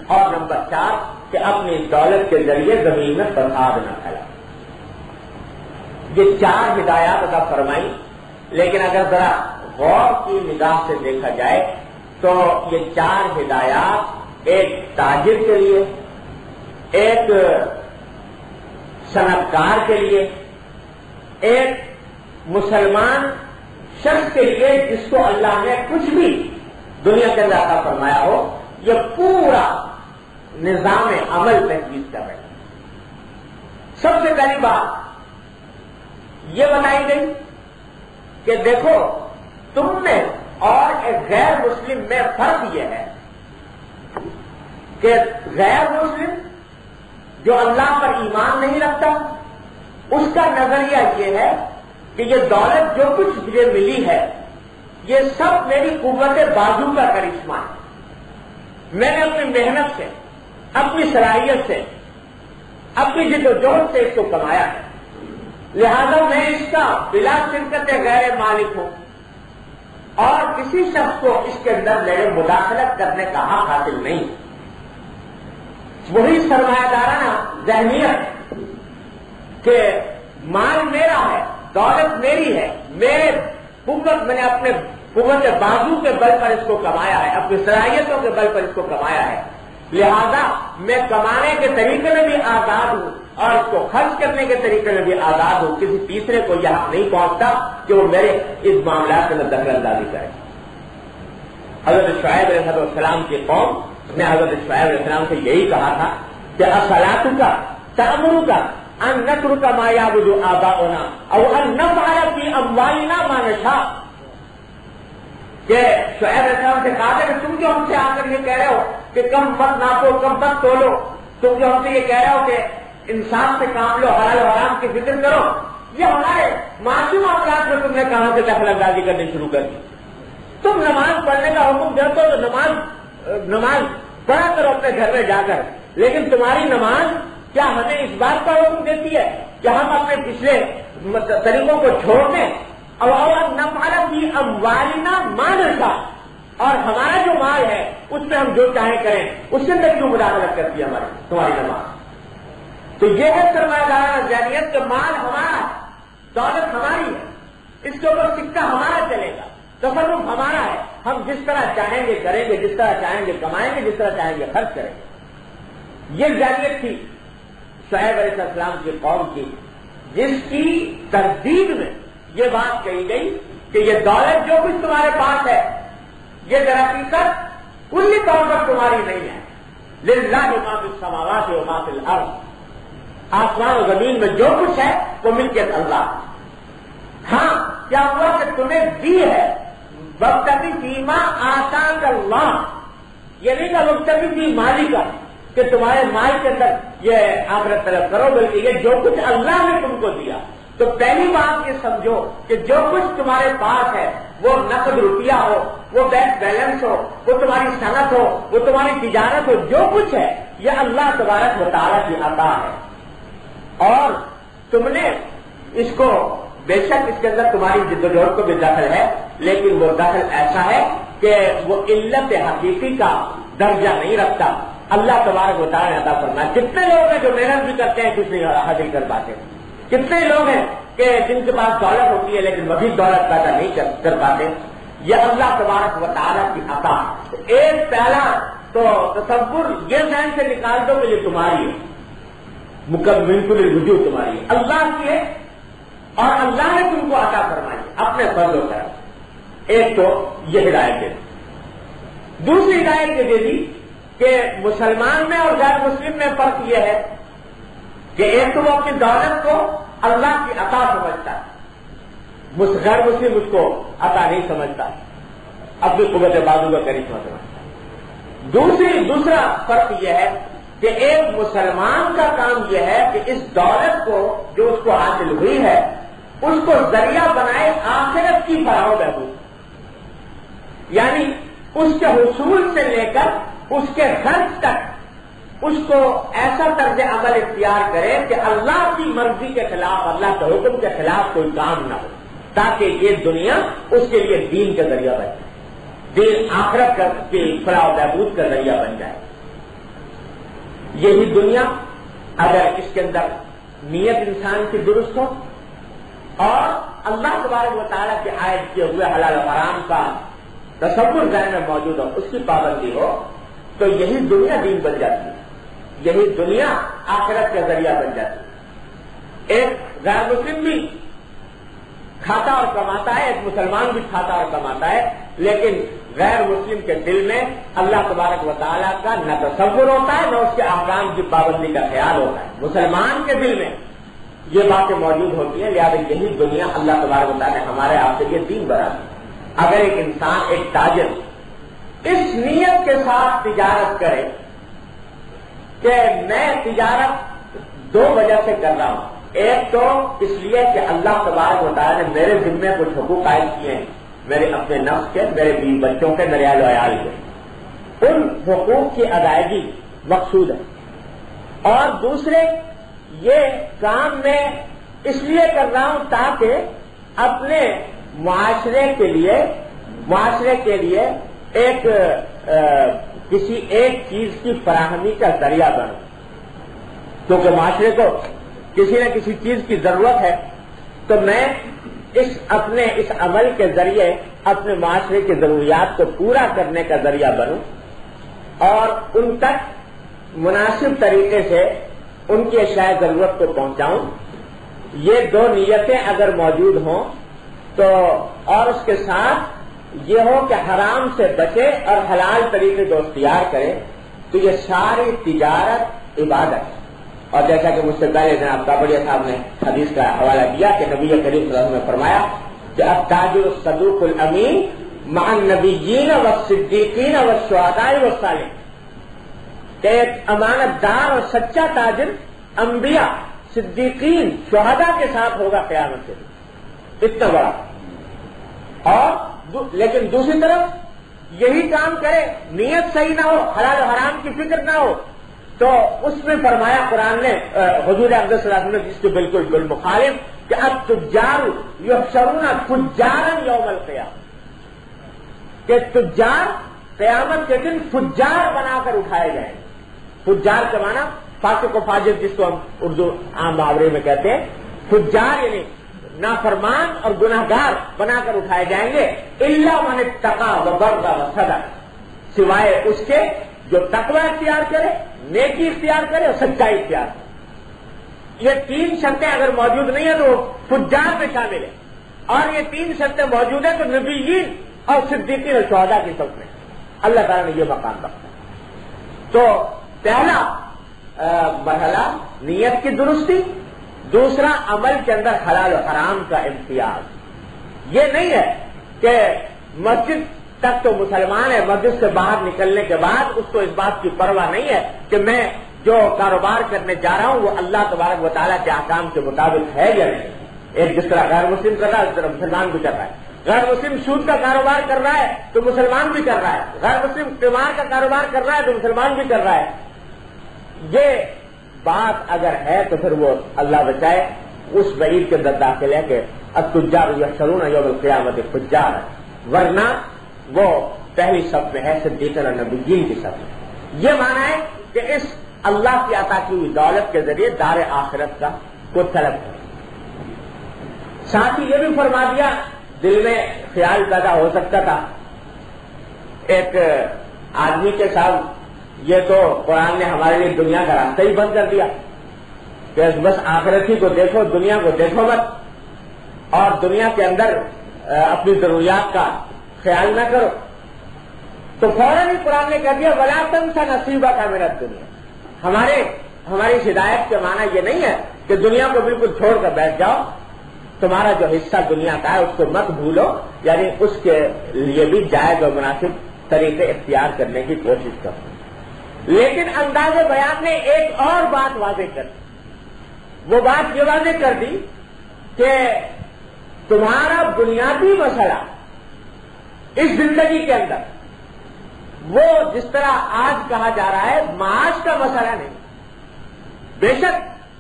[SPEAKER 2] اور نمبر 4, کہ اپنی دولت کے ذریعے زمین میں فساد نہ پھیلاؤ. یہ 4 ہدایات عطا فرمائی. لیکن اگر ذرا غور کی نگاہ سے دیکھا جائے تو یہ 4 ہدایات ایک تاجر کے لیے, ایک صنعت کار کے لیے, ایک مسلمان شخص کے لیے جس کو اللہ نے کچھ بھی دنیا کے اندر عطا فرمایا ہو, یہ پورا نظام عمل تجویز کر رہے ہیں. سب سے پہلی بات یہ بتائی گئی کہ دیکھو تم میں اور ایک غیر مسلم میں فرق یہ ہے کہ غیر مسلم جو اللہ پر ایمان نہیں رکھتا اس کا نظریہ یہ ہے کہ یہ دولت جو کچھ مجھے ملی ہے یہ سب میری قوت بازو کا کرشمہ ہے, میں نے اپنی محنت سے, اپنی صلاحیت سے, اپنی جدوجہد سے اس کو کمایا ہے, لہذا میں اس کا بلا شرکت غیر مالک ہوں اور کسی شخص کو اس کے اندر میرے مداخلت کرنے کا حق حاصل نہیں. وہی سرمایہ دارانہ ذہنیت کہ مال میرا ہے، دولت میری ہے، میں نے اپنے قوت بازو کے بل پر اس کو کمایا ہے، اپنی صلاحیتوں کے بل پر اس کو کمایا ہے، لہذا میں کمانے کے طریقے میں بھی آزاد ہوں اور اس کو خرچ کرنے کے طریقے میں بھی آزاد ہوں. کسی تیسرے کو یہ حق نہیں پہنچتا کہ وہ میرے اس معاملات میں دخل اندازی کرے. حضرت شعیب علیہ السلام کی قوم نے حضرت شعیب علیہ السلام سے یہی کہا تھا کہ اصلاتک تأمرک ان نترک ما یعبد آباؤنا او ان نفعل فی اموالنا ما نشاء. کہ شعیب علیہ السلام سے کہا تھا کہ تم جو ہم سے آ کر یہ کہہ رہے ہو کہ کم مت ناپو کم مت تولو، تم جو ہم سے یہ کہہ رہے ہو کہ انسان سے کام لو، حلال و حرام کی فکر کرو، یہ ہمارے معاشی معاملات میں تم نے کہاں سے دخل اندازی کرنی شروع کر دی. تم نماز پڑھنے کا حکم دیتے ہو تو نماز پڑھا کرو اپنے گھر میں جا کر، لیکن تمہاری نماز کیا ہمیں اس بات کا حکم دیتی ہے کہ ہم اپنے پچھلے طریقوں کو چھوڑ دیں اور نفعل فی اموالنا ما نشاء، اور ہمارا جو مال ہے اس میں ہم جو چاہیں کریں، اس کے اندر کیوں مداخلت کرتی ہے تمہاری نماز؟ تو یہ ہے سرمایہ دارانہ ذہنیت کہ مال ہمارا ہے، دولت ہماری ہے، اس کے اوپر سکہ ہمارا چلے گا، تصرف ہمارا ہے، ہم جس طرح چاہیں گے کریں گے، جس طرح چاہیں گے کمائیں گے، جس طرح چاہیں گے خرچ کریں گے. یہ ذہنیت تھی شعیب علیہ السلام کی قوم کی، جس کی تردید میں یہ بات کہی گئی کہ یہ دولت جو کچھ تمہارے پاس ہے یہ در حقیقت کلی طور پر تمہاری نہیں ہے. للہ ما فی السماوات و ما فی الارض، آسمان و زمین میں جو کچھ ہے وہ ملکیت اللہ. ہاں کیا ہوا کہ تمہیں دی ہے وابتغی فیما آتاک اللہ، یہ نہیں کہ وابتغی فی مالک کہ تمہارے مال کے اندر یہ آخرت طلب کرو، بلکہ یہ جو کچھ اللہ نے تم کو دیا. تو پہلی بات یہ سمجھو کہ جو کچھ تمہارے پاس ہے وہ نقد روپیہ ہو، وہ بینک بیلنس ہو، وہ تمہاری صنعت ہو، وہ تمہاری تجارت ہو، جو کچھ ہے یہ اللہ تبارک و تعالیٰ کی عطا ہے. اور تم نے اس کو بے شک اس کے اندر تمہاری جدوجہد کو بھی دخل ہے، لیکن وہ دخل ایسا ہے کہ وہ علت حقیقی کا درجہ نہیں رکھتا. اللہ تبارک و تعالیٰ نے عطا فرمایا. کتنے لوگ ہیں جو محنت بھی کرتے ہیں کچھ نہیں حاصل کر پاتے، کتنے لوگ ہیں کہ جن کے پاس دولت ہوتی ہے لیکن وہ بھی دولت پیدا نہیں کر پاتے. یہ اللہ تبارک و تعالیٰ کی عطا. ایک پہلا تو تصور یہ ذہن سے نکال دو کہ یہ تمہاری ہے، بالکل وجود تمہاری ہے، اللہ کی ہے اور اللہ نے تم کو عطا فرمائی اپنے فضل و کرم. ایک تو یہ ہدایت دے. دوسری ہدایت یہ دے دی کہ مسلمان میں اور غیر مسلم میں فرق یہ ہے کہ ایک تو وہ اپنی دولت کو اللہ کی عطا سمجھتا ہے، غیر مسلم اس کو عطا نہیں سمجھتا، اپنی قوت بازو کا کرشمہ سمجھتا ہے. دوسرا فرق یہ ہے کہ ایک مسلمان کا کام یہ ہے کہ اس دولت کو جو اس کو حاصل ہوئی ہے اس کو ذریعہ بنائے آخرت کی فلاح و بہبود، یعنی اس کے حصول سے لے کر اس کے خرچ تک اس کو ایسا طرز عمل اختیار کرے کہ اللہ کی مرضی کے خلاف، اللہ کے حکم کے خلاف کوئی کام نہ ہو، تاکہ یہ دنیا اس کے لیے دین کا ذریعہ بن جائے، دین آخرت کی فلاح و بہبود کا ذریعہ بن جائے. یہی دنیا اگر اس کے اندر نیت انسان کی درست ہو اور اللہ تبارک و تعالیٰ کی عائد کیے ہوئے حلال و حرام کا تصور ذہن میں موجود ہو، اس کی پابندی ہو، تو یہی دنیا دین بن جاتی ہے، یہی دنیا آخرت کا ذریعہ بن جاتی ہے. ایک غیر مسلم بھی کھاتا اور کماتا ہے، ایک مسلمان بھی کھاتا اور کماتا ہے، لیکن غیر مسلم کے دل میں اللہ تبارک و تعالیٰ کا نہ تصور ہوتا ہے نہ اس کے احکام کی پابندی کا خیال ہوتا ہے. مسلمان کے دل میں یہ باتیں موجود ہوتی ہیں، لہٰذا یہی دنیا اللہ تبارک و تعالیٰ نے ہمارے آپ سے یہ دین بنا دی. اگر ایک انسان، ایک تاجر اس نیت کے ساتھ تجارت کرے کہ میں تجارت دو وجہ سے کر رہا ہوں، ایک تو اس لیے کہ اللہ تبارک و تعالیٰ نے میرے ذمے کچھ حقوق عائد کیے ہیں، میرے اپنے نفس کے، میرے بیوی بچوں کے، میرے اہل و عیال کے، ان حقوق کی ادائیگی مقصود ہے. اور دوسرے یہ کام میں اس لیے کر رہا ہوں تاکہ اپنے معاشرے کے لیے ایک کسی ایک چیز کی فراہمی کا ذریعہ بنوں، کیونکہ معاشرے کو کسی نہ کسی چیز کی ضرورت ہے، تو میں اپنے اس عمل کے ذریعے اپنے معاشرے کی ضروریات کو پورا کرنے کا ذریعہ بنوں اور ان تک مناسب طریقے سے ان کی اشیاء ضرورت کو پہنچاؤں۔ یہ دو نیتیں اگر موجود ہوں تو، اور اس کے ساتھ یہ ہو کہ حرام سے بچے اور حلال طریقے کو اختیار کرے، تو یہ ساری تجارت عبادت ہے۔ اور جیسا کہ مجھ سے پہلے جناب کابڑیا صاحب نے حدیث کا حوالہ دیا کہ نبی کریم صلی اللہ علیہ وسلم نے فرمایا کہ التاجر الصدوق الامین مع النبیین والصدیقین والشہداء والصالحین، کہ ایک امانت دار اور سچا تاجر انبیاء، صدیقین، شہداء کے ساتھ ہوگا قیامت کے دن، اتنا بڑا۔ اور لیکن دوسری طرف یہی کام کرے، نیت صحیح نہ ہو، حلال و حرام کی فکر نہ ہو، تو اس میں فرمایا قرآن نے، حضور اقدس صلی اللہ علیہ وسلم نے جس کے بالکل بالمخالف، کہ اب تجار یحشرون فجارا یوم القیامہ، کہ تجار قیامت کے دن فجار بنا کر اٹھائے جائیں گے۔ فجار کا معنی فاسق و فاجر، جس کو ہم اردو عام محاورے میں کہتے ہیں، فجار یعنی نافرمان اور گناہگار بنا کر اٹھائے جائیں گے، الا من اتقى وبر وصدق، سوائے اس کے جو تقوی اختیار کرے، نیکی اختیار کرے اور سچائی اختیار کرے۔ یہ تین شرطیں اگر موجود نہیں ہیں تو وہ فجار میں شامل ہے، اور یہ تین شرطیں موجود ہیں تو نبیین اور صدیقین اور شہداء کی صف میں اللہ تعالیٰ نے یہ مقام رکھا۔ تو پہلا مرحلہ نیت کی درستی، دوسرا عمل کے اندر حلال و حرام کا امتیاز۔ یہ نہیں ہے کہ مسجد تک تو مسلمان ہے، مسجد سے باہر نکلنے کے بعد اس کو اس بات کی پرواہ نہیں ہے کہ میں جو کاروبار کرنے جا رہا ہوں وہ اللہ تبارک و تعالیٰ کے احکام کے مطابق ہے یا نہیں۔ ایک جس طرح غیر مسلم کر رہا ہے اس طرح مسلمان بھی کر رہا ہے۔ غیر مسلم سود کا کاروبار کر رہا ہے تو مسلمان بھی کر رہا ہے، غیر مسلم قمار کا کاروبار کر رہا ہے تو مسلمان بھی کر رہا ہے۔ یہ بات اگر ہے تو پھر وہ اللہ بچائے اس وعید کے اندر داخل ہے کہ التجار یحشرون یوم القیامت فجار، ورنہ وہ پہلی صف میں ہے، صدیقین اور نبیین کی صف میں۔ یہ معنی ہے کہ اس اللہ کی عطا کی ہوئی دولت کے ذریعے دار آخرت کا کو طلب ہے۔ ساتھ ہی یہ بھی فرما دیا، دل میں خیال پیدا ہو سکتا تھا ایک آدمی کے ساتھ، یہ تو قرآن نے ہمارے لیے دنیا کا راستہ ہی بند کر دیا کہ بس آخرت ہی کو دیکھو، دنیا کو دیکھو مت، اور دنیا کے اندر اپنی ضروریات کا خیال نہ کرو۔ تو فوراً ہی قرآن نے کہہ دیا وَلَا تَنْسَ نَصِيبَكَ مِنَ الدُّنْيَا۔ ہماری اس ہدایت کے معنی یہ نہیں ہے کہ دنیا کو بالکل چھوڑ کر بیٹھ جاؤ، تمہارا جو حصہ دنیا کا ہے اس کو مت بھولو، یعنی اس کے لیے بھی جائز اور مناسب طریقے اختیار کرنے کی کوشش کرو۔ لیکن انداز بیان نے ایک اور بات واضح کر دی، وہ بات یہ واضح کر دی کہ تمہارا بنیادی مسئلہ اس زندگی کے اندر وہ جس طرح آج کہا جا رہا ہے معاش کا مسئلہ نہیں۔ بے شک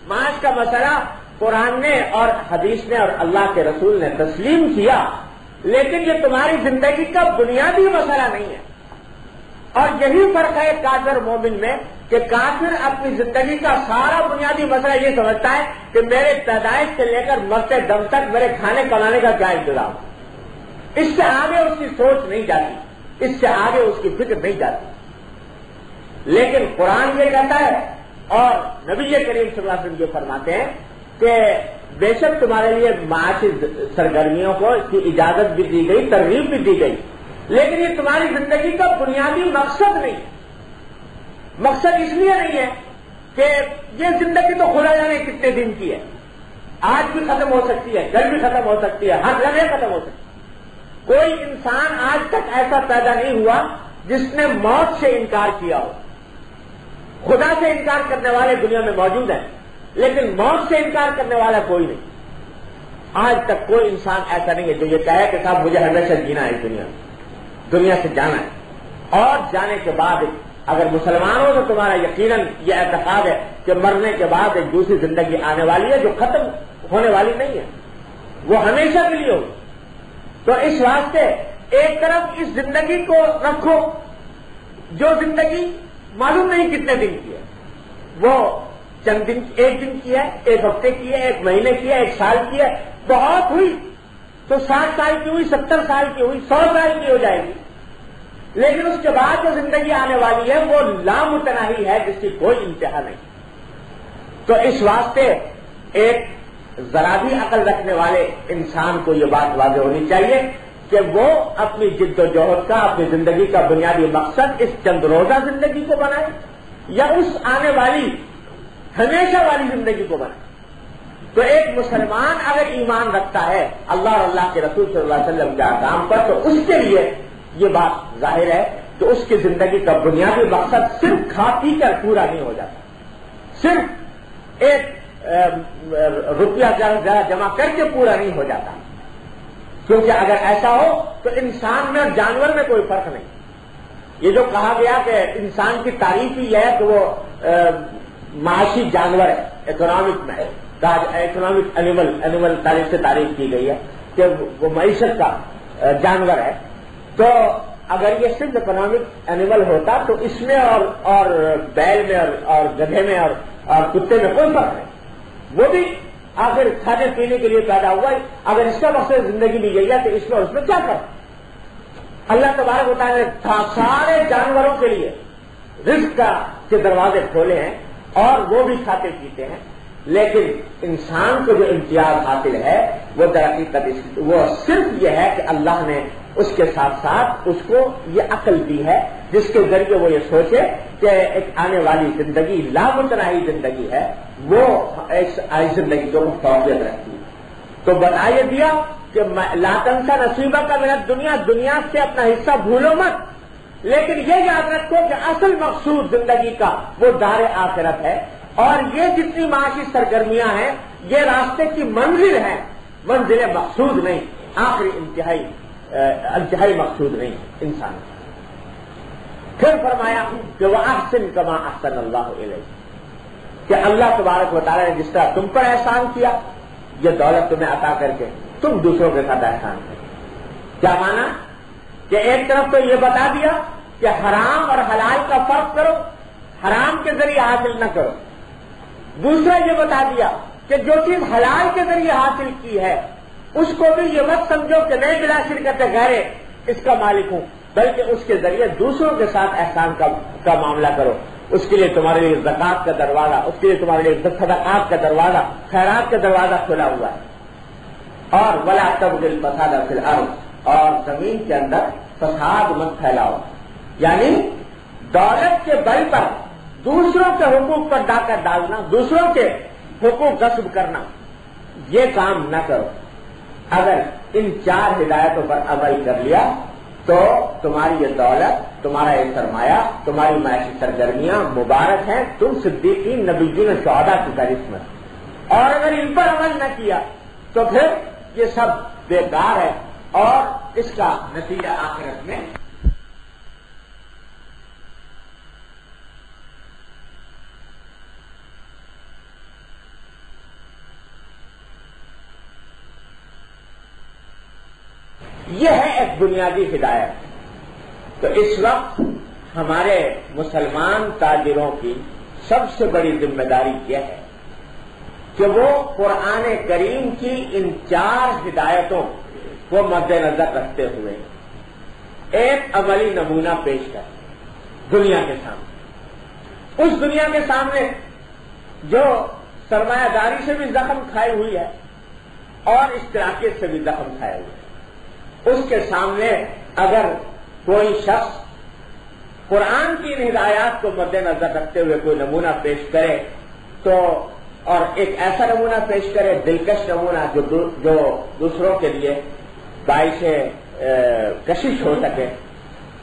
[SPEAKER 2] معاش کا مسئلہ قرآن نے اور حدیث نے اور اللہ کے رسول نے تسلیم کیا، لیکن یہ تمہاری زندگی کا بنیادی مسئلہ نہیں ہے۔ اور یہی فرق ہے کافر مومن میں کہ کافر اپنی زندگی کا سارا بنیادی مسئلہ یہ سمجھتا ہے کہ میرے پیدائش سے لے کر مرتے دم تک میرے کھانے کمانے کا کیا انتظام، اس سے آگے اس کی سوچ نہیں جاتی، اس سے آگے اس کی فکر نہیں جاتی۔ لیکن قرآن یہ کہتا ہے اور نبی کریم صلی اللہ علیہ وسلم یہ فرماتے ہیں کہ بے شک تمہارے لیے معاشی سرگرمیوں کو اس کی اجازت بھی دی گئی، ترغیب بھی دی گئی، لیکن یہ تمہاری زندگی کا بنیادی مقصد نہیں ہے۔ مقصد اس لیے نہیں ہے کہ یہ زندگی تو خدا جانے کتنے دن کی ہے، آج بھی ختم ہو سکتی ہے، کل بھی ختم ہو سکتی ہے، ہر لمحے ختم ہو سکتی ہے۔ کوئی انسان آج تک ایسا پیدا نہیں ہوا جس نے موت سے انکار کیا ہو۔ خدا سے انکار کرنے والے دنیا میں موجود ہیں، لیکن موت سے انکار کرنے والا کوئی نہیں۔ آج تک کوئی انسان ایسا نہیں ہے جو یہ کہے کہ صاحب مجھے ہمیشہ جینا ہے، دنیا سے جانا ہے، اور جانے کے بعد اگر مسلمان ہو تو تمہارا یقیناً یہ اعتقاد ہے کہ مرنے کے بعد ایک دوسری زندگی آنے والی ہے جو ختم ہونے والی نہیں ہے، وہ ہمیشہ کے لیے ہوگی۔ تو اس واسطے ایک طرف اس زندگی کو رکھو جو زندگی معلوم نہیں کتنے دن کی ہے، وہ چند دن، ایک دن کی ہے، ایک ہفتے کی ہے، ایک مہینے کی ہے، ایک سال کی ہے، بہت ہوئی تو 60 سال کی ہوئی، 70 سال کی ہوئی، 100 سال کی ہو جائے گی، لیکن اس کے بعد جو زندگی آنے والی ہے وہ لامتناہی ہے، جس کی کوئی انتہا نہیں۔ تو اس واسطے ایک ذرا بھی عقل رکھنے والے انسان کو یہ بات واضح ہونی چاہیے کہ وہ اپنی جد و جہد کا، اپنی زندگی کا بنیادی مقصد اس چند روزہ زندگی کو بنائے یا اس آنے والی ہمیشہ والی زندگی کو بنائے۔ تو ایک مسلمان اگر ایمان رکھتا ہے اللہ اور اللہ کے رسول صلی اللہ علیہ وسلم کے احکام پر، تو اس کے لیے یہ بات ظاہر ہے کہ اس کی زندگی کا بنیادی مقصد صرف کھا پی کر پورا نہیں ہو جاتا، صرف ایک روپیہ جمع کر کے پورا نہیں ہو جاتا، کیونکہ اگر ایسا ہو تو انسان میں اور جانور میں کوئی فرق نہیں۔ یہ جو کہا گیا کہ انسان کی تعریف ہی ہے کہ وہ معاشی جانور ہے، اکنامک میں اکنامک اینیمل تعریف سے تعریف کی گئی ہے کہ وہ معیشت کا جانور ہے، تو اگر یہ صرف اکنامک اینیمل ہوتا تو اس میں اور بیل میں اور گدھے میں اور کتے میں کوئی فرق نہیں، وہ بھی آخر کھانے پینے کے لیے پیدا ہوا ہے۔ اگر اس کا مقصد زندگی لی گئی ہے تو اس میں اور اس میں کیا فرق؟ اللہ تبارک و تعالیٰ نے سارے جانوروں کے لیے رزق کے دروازے کھولے ہیں اور وہ بھی کھاتے پیتے ہیں، لیکن انسان کو جو امتیاز حاصل ہے وہ درحقیقت وہ صرف یہ ہے کہ اللہ نے اس کے ساتھ ساتھ اس کو یہ عقل دی ہے جس کے ذریعے وہ یہ سوچے کہ ایک آنے والی زندگی لامتناہی زندگی ہے، وہ ایک زندگی کو فوقیت رکھتی ہے۔ تو بتا یہ دیا کہ لا تنسا نصیبہ کا من دنیا سے اپنا حصہ بھولو مت، لیکن یہ یاد رکھو کہ اصل مقصود زندگی کا وہ دار آخرت ہے، اور یہ جتنی معاشی سرگرمیاں ہیں یہ راستے کی منزل ہے، منزل مقصود نہیں، آخری انتہائی مقصود نہیں انسان۔ پھر فرمایا کہ وَأَحْسِنْ كَمَا أَحْسَنَ اللَّهُ إِلَيْكَ، کہ اللہ تبارک و تعالیٰ نے جس طرح تم پر احسان کیا، یہ دولت تمہیں عطا کر کے تم دوسروں کے ساتھ احسان کرو۔ کیا مانا کہ ایک طرف تو یہ بتا دیا کہ حرام اور حلال کا فرق کرو، حرام کے ذریعے حاصل نہ کرو، دوسرا یہ بتا دیا کہ جو چیز حلال کے ذریعے حاصل کی ہے اس کو بھی یہ مت سمجھو کہ میں بلا شرکت غیر اس کا مالک ہوں، بلکہ اس کے ذریعے دوسروں کے ساتھ احسان کا معاملہ کرو۔ اس کے لیے تمہارے لیے زکات کا دروازہ، اس کے لیے تمہارے لیے صدقات کا دروازہ، خیرات کا دروازہ کھلا ہوا ہے۔ اور ولا تبغ الفساد فی الارض، اور زمین کے اندر فساد مت پھیلاؤ، یعنی دولت کے بل پر دوسروں کے حقوق پر ڈاکہ ڈالنا، دوسروں کے حقوق غصب کرنا، یہ کام نہ کرو۔ اگر ان 4 ہدایتوں پر عمل کر لیا تو تمہاری یہ دولت، تمہارا یہ سرمایہ، تمہاری معاشی سرگرمیاں مبارک ہیں، تم صدیقین، نبیین، شہداء کی فہرست میں۔ اور اگر ان پر عمل نہ کیا تو پھر یہ سب بیکار ہے، اور اس کا نتیجہ آخرت میں یہ ہے ایک بنیادی ہدایت۔ تو اس وقت ہمارے مسلمان تاجروں کی سب سے بڑی ذمہ داری یہ ہے کہ وہ قرآن کریم کی ان 4 ہدایتوں کو مد نظر رکھتے ہوئے ایک عملی نمونہ پیش کریں دنیا کے سامنے، اس دنیا کے سامنے جو سرمایہ داری سے بھی زخم کھائے ہوئی ہے اور اشتراکیت سے بھی زخم کھائے ہوئے ہے، اس کے سامنے اگر کوئی شخص قرآن کی ان ہدایات کو مد نظر رکھتے ہوئے کوئی نمونہ پیش کرے تو، اور ایک ایسا نمونہ پیش کرے دلکش نمونہ جو دوسروں کے لیے باعث کشش ہو سکے،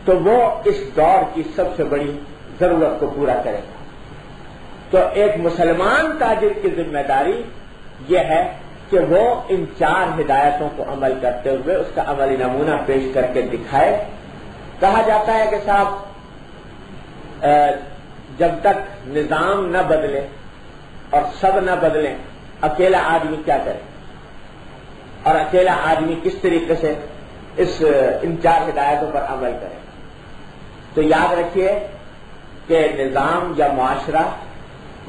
[SPEAKER 2] تو وہ اس دور کی سب سے بڑی ضرورت کو پورا کرے گا۔ تو ایک مسلمان تاجر کی ذمہ داری یہ ہے کہ وہ ان 4 ہدایتوں کو عمل کرتے ہوئے اس کا عملی نمونہ پیش کر کے دکھائے۔ کہا جاتا ہے کہ صاحب جب تک نظام نہ بدلے اور سب نہ بدلیں، اکیلا آدمی کیا کرے، اور اکیلا آدمی کس طریقے سے ان 4 ہدایتوں پر عمل کرے۔ تو یاد رکھیے کہ نظام یا معاشرہ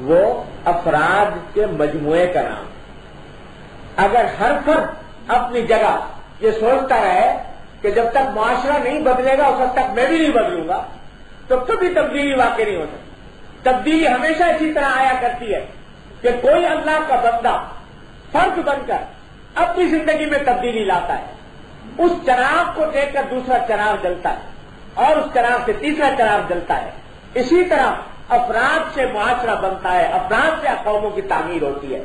[SPEAKER 2] وہ افراد کے مجموعے کا نام. اگر ہر فرد اپنی جگہ یہ سوچتا رہے کہ جب تک معاشرہ نہیں بدلے گا اس وقت تک میں بھی نہیں بدلوں گا تو کبھی تبدیلی واقع نہیں ہو سکتی. تبدیلی ہمیشہ اسی طرح آیا کرتی ہے کہ کوئی اللہ کا بندہ فرد بن کر اپنی زندگی میں تبدیلی لاتا ہے. اس چراغ کو دیکھ کر دوسرا چراغ جلتا ہے اور اس چراغ سے تیسرا چراغ جلتا ہے. اسی طرح افراد سے معاشرہ بنتا ہے, افراد سے قوموں کی تعمیر ہوتی ہے.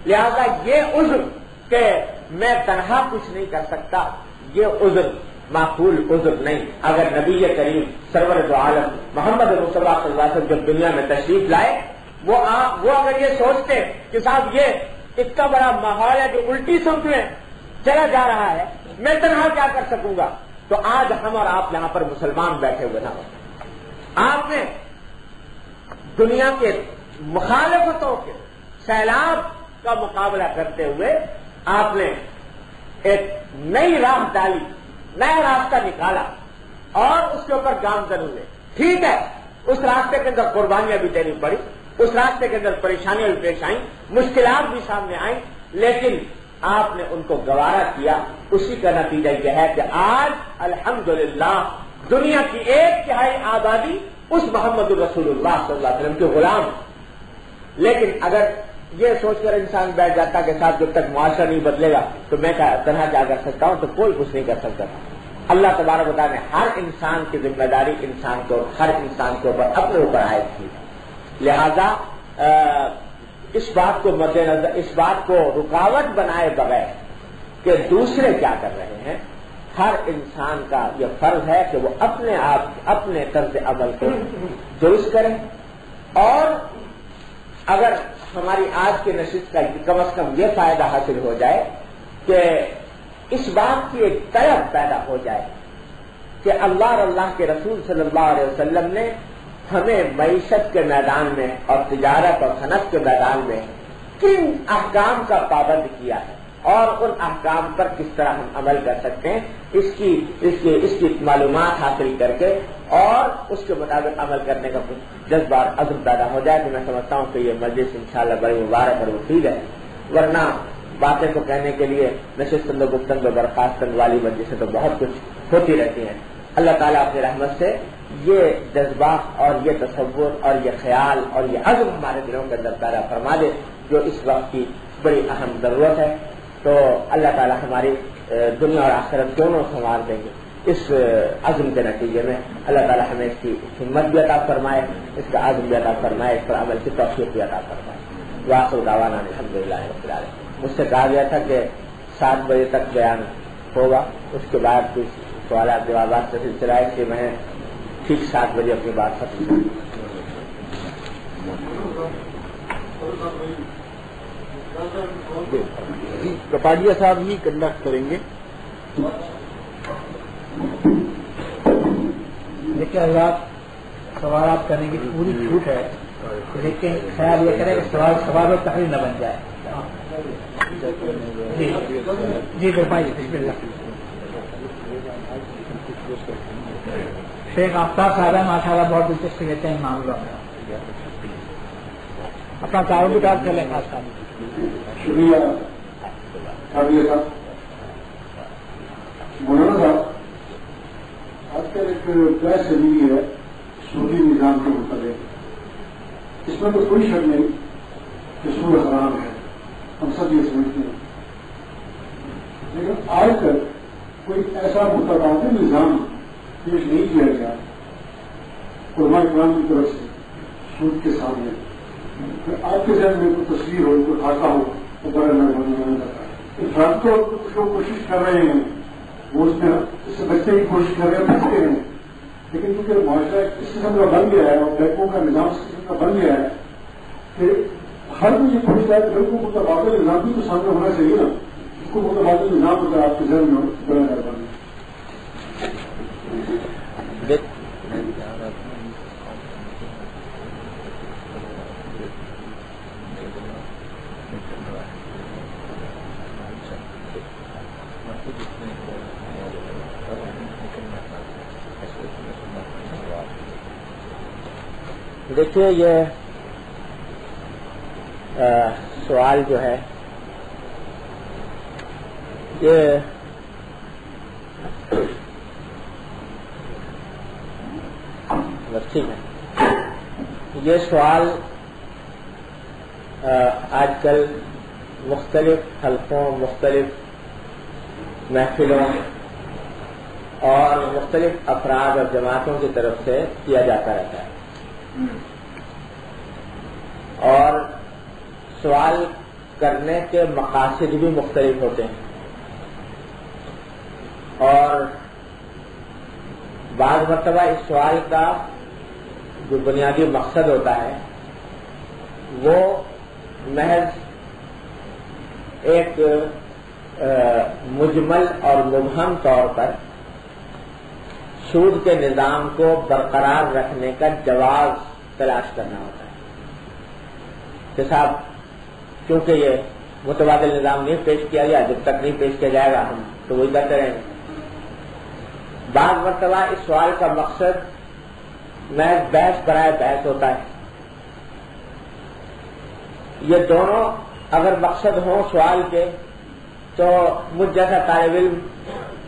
[SPEAKER 2] لہذا یہ عذر کہ میں تنہا کچھ نہیں کر سکتا, یہ عذر معقول عذر نہیں. اگر نبی کریم سرور دو عالم محمد رسول اللہ صلی اللہ علیہ وسلم جب دنیا میں تشریف لائے وہ اگر یہ سوچتے کہ صاحب یہ اتنا بڑا ماحول ہے جو الٹی سمت میں چلا جا رہا ہے, میں تنہا کیا کر سکوں گا, تو آج ہم اور آپ یہاں پر مسلمان بیٹھے ہوئے نہ ہوتے. آپ نے دنیا کے مخالفتوں کے سیلاب کا مقابلہ کرتے ہوئے آپ نے ایک نئی راہ ڈالی, نیا راستہ نکالا اور اس کے اوپر گامزن ہوئے. ٹھیک ہے, اس راستے کے اندر قربانیاں بھی دینی پڑی, اس راستے کے اندر پریشانیاں بھی پیش آئیں, مشکلات بھی سامنے آئیں, لیکن آپ نے ان کو گوارا کیا. اسی کا نتیجہ یہ ہے کہ آج الحمدللہ دنیا کی 1/3 آبادی اس محمد الرسول اللہ صلی اللہ علیہ وسلم کے غلام. لیکن اگر یہ سوچ کر انسان بیٹھ جاتا کہ صاحب جب تک معاشرہ نہیں بدلے گا تو میں تنہا کیا کر سکتا ہوں, تو کوئی کچھ نہیں کر سکتا. اللہ تبارک و تعالیٰ نے ہر انسان کی ذمہ داری ہر انسان کے اوپر اپنے اوپر عائد کی. لہذا اس بات کو مد نظر, اس بات کو رکاوٹ بنائے بغیر کہ دوسرے کیا کر رہے ہیں, ہر انسان کا یہ فرض ہے کہ وہ اپنے آپ اپنے طرز عمل کو درست کرے. اور اگر ہماری آج کی نشست کا کم از کم یہ فائدہ حاصل ہو جائے کہ اس بات کی ایک طلب پیدا ہو جائے کہ اللہ اور اللہ کے رسول صلی اللہ علیہ وسلم نے ہمیں معیشت کے میدان میں اور تجارت اور صنعت کے میدان میں کن احکام کا پابند کیا ہے اور ان احکام پر کس طرح ہم عمل کر سکتے ہیں, اس کی معلومات حاصل کر کے اور اس کے مطابق عمل کرنے کا جذبہ عزم پیدا ہو جائے. تو میں سمجھتا ہوں کہ یہ مجلس انشاءاللہ بڑی مبارک اور مفید ہے. ورنہ باتیں تو کہنے کے لیے نشستند و گفتند و برخاستند والی مجلسیں تو بہت کچھ ہوتی رہتی ہیں. اللہ تعالیٰ اپنی رحمت سے یہ جذبہ اور یہ تصور اور یہ خیال اور یہ عزم ہمارے دلوں کے اندر پیدا فرما دے جو اس وقت کی بڑی اہم ضرورت ہے. تو اللہ تعالیٰ ہماری دنیا اور آخرت دونوں سنوار دیں گے. اس عزم کے نتیجے میں اللہ تعالیٰ ہمیں اس کی ہمت بھی عطا فرمائے, اس کا عزم بھی عطا فرمائے, اس پر عمل کی توفیق بھی عطا فرمائے. وآخر دعوانا الحمدللہ رب العالمین. مجھ سے کہا گیا تھا کہ 7 بجے تک بیان ہوگا, اس کے بعد کچھ سوالات جوابات کا سلسلہ ہے کہ میں ٹھیک 7 بجے اپنی بات ختم کروں.
[SPEAKER 3] کپاڈیا صاحب ہی کنڈکٹ کریں گے.
[SPEAKER 4] دیکھیں حضرات, سوالات کرنے کی پوری چھوٹ ہے, لیکن خیال یہ کرے کہ سوال و تحریر نہ بن جائے. جی فرمائیے. بسم اللہ. شیخ آفتاب صاحب ماشاء اللہ بہت دلچسپی لیتے ہیں معاملوں میں. اپنا کارو بھی کار کر لیں خاص کر.
[SPEAKER 3] شکریہ مولانا صاحب. آج کل ایک بحث چلی ہوئی ہے سعودی نظام کے متعلق. اس میں تو کوئی شک نہیں کہ سود حرام ہے, ہم سب یہ سمجھتے ہیں. لیکن آج کل کوئی ایسا متبادل نظام پیش نہیں کیا گیا علماء کرام کی طرف سے سود کے سامنے. آپ کے ذہن میں کوئی تصویر ہو, کوئی خاصہ ہو تو بڑا مہربانی کرتا ہے. فرد تو کچھ لوگ کوشش کر رہے ہیں, وہ اس سے بچنے کی کوشش کر رہے ہیں, بچتے ہیں, لیکن کیونکہ معاشرہ اس قسم کا بن گیا ہے اور بینکوں کا نظام اس قسم کا بن گیا ہے کہ ہر کوئی یہ پوچھتا ہے کہ بینکوں کو متبادل نظام بھی تو سامنے ہونا چاہیے نا. اس کو متبادل نظام ہوتا ہے آپ کے ذہن میں بڑا مہربانی.
[SPEAKER 2] دیکھیے یہ سوال جو ہے یہ ٹھیک ہے، یہ سوال آج کل مختلف حلقوں، مختلف محفلوں اور مختلف افراد اور جماعتوں کی طرف سے کیا جاتا رہتا ہے، اور سوال کرنے کے مقاصد بھی مختلف ہوتے ہیں، اور بعض مرتبہ اس سوال کا جو بنیادی مقصد ہوتا ہے وہ محض ایک مجمل اور مبہم طور پر سود کے نظام کو برقرار رکھنے کا جواز تلاش کرنا ہوتا ہے کہ صاحب کیونکہ یہ متبادل نظام نہیں پیش کیا گیا، جب تک نہیں پیش کیا جائے گا ہم تو وہی کرتے رہیں گے۔ بعض مرتبہ اس سوال کا مقصد محض بحث برائے بحث ہوتا ہے۔ یہ دونوں اگر مقصد ہوں سوال کے تو مجھ جیسا طالب علم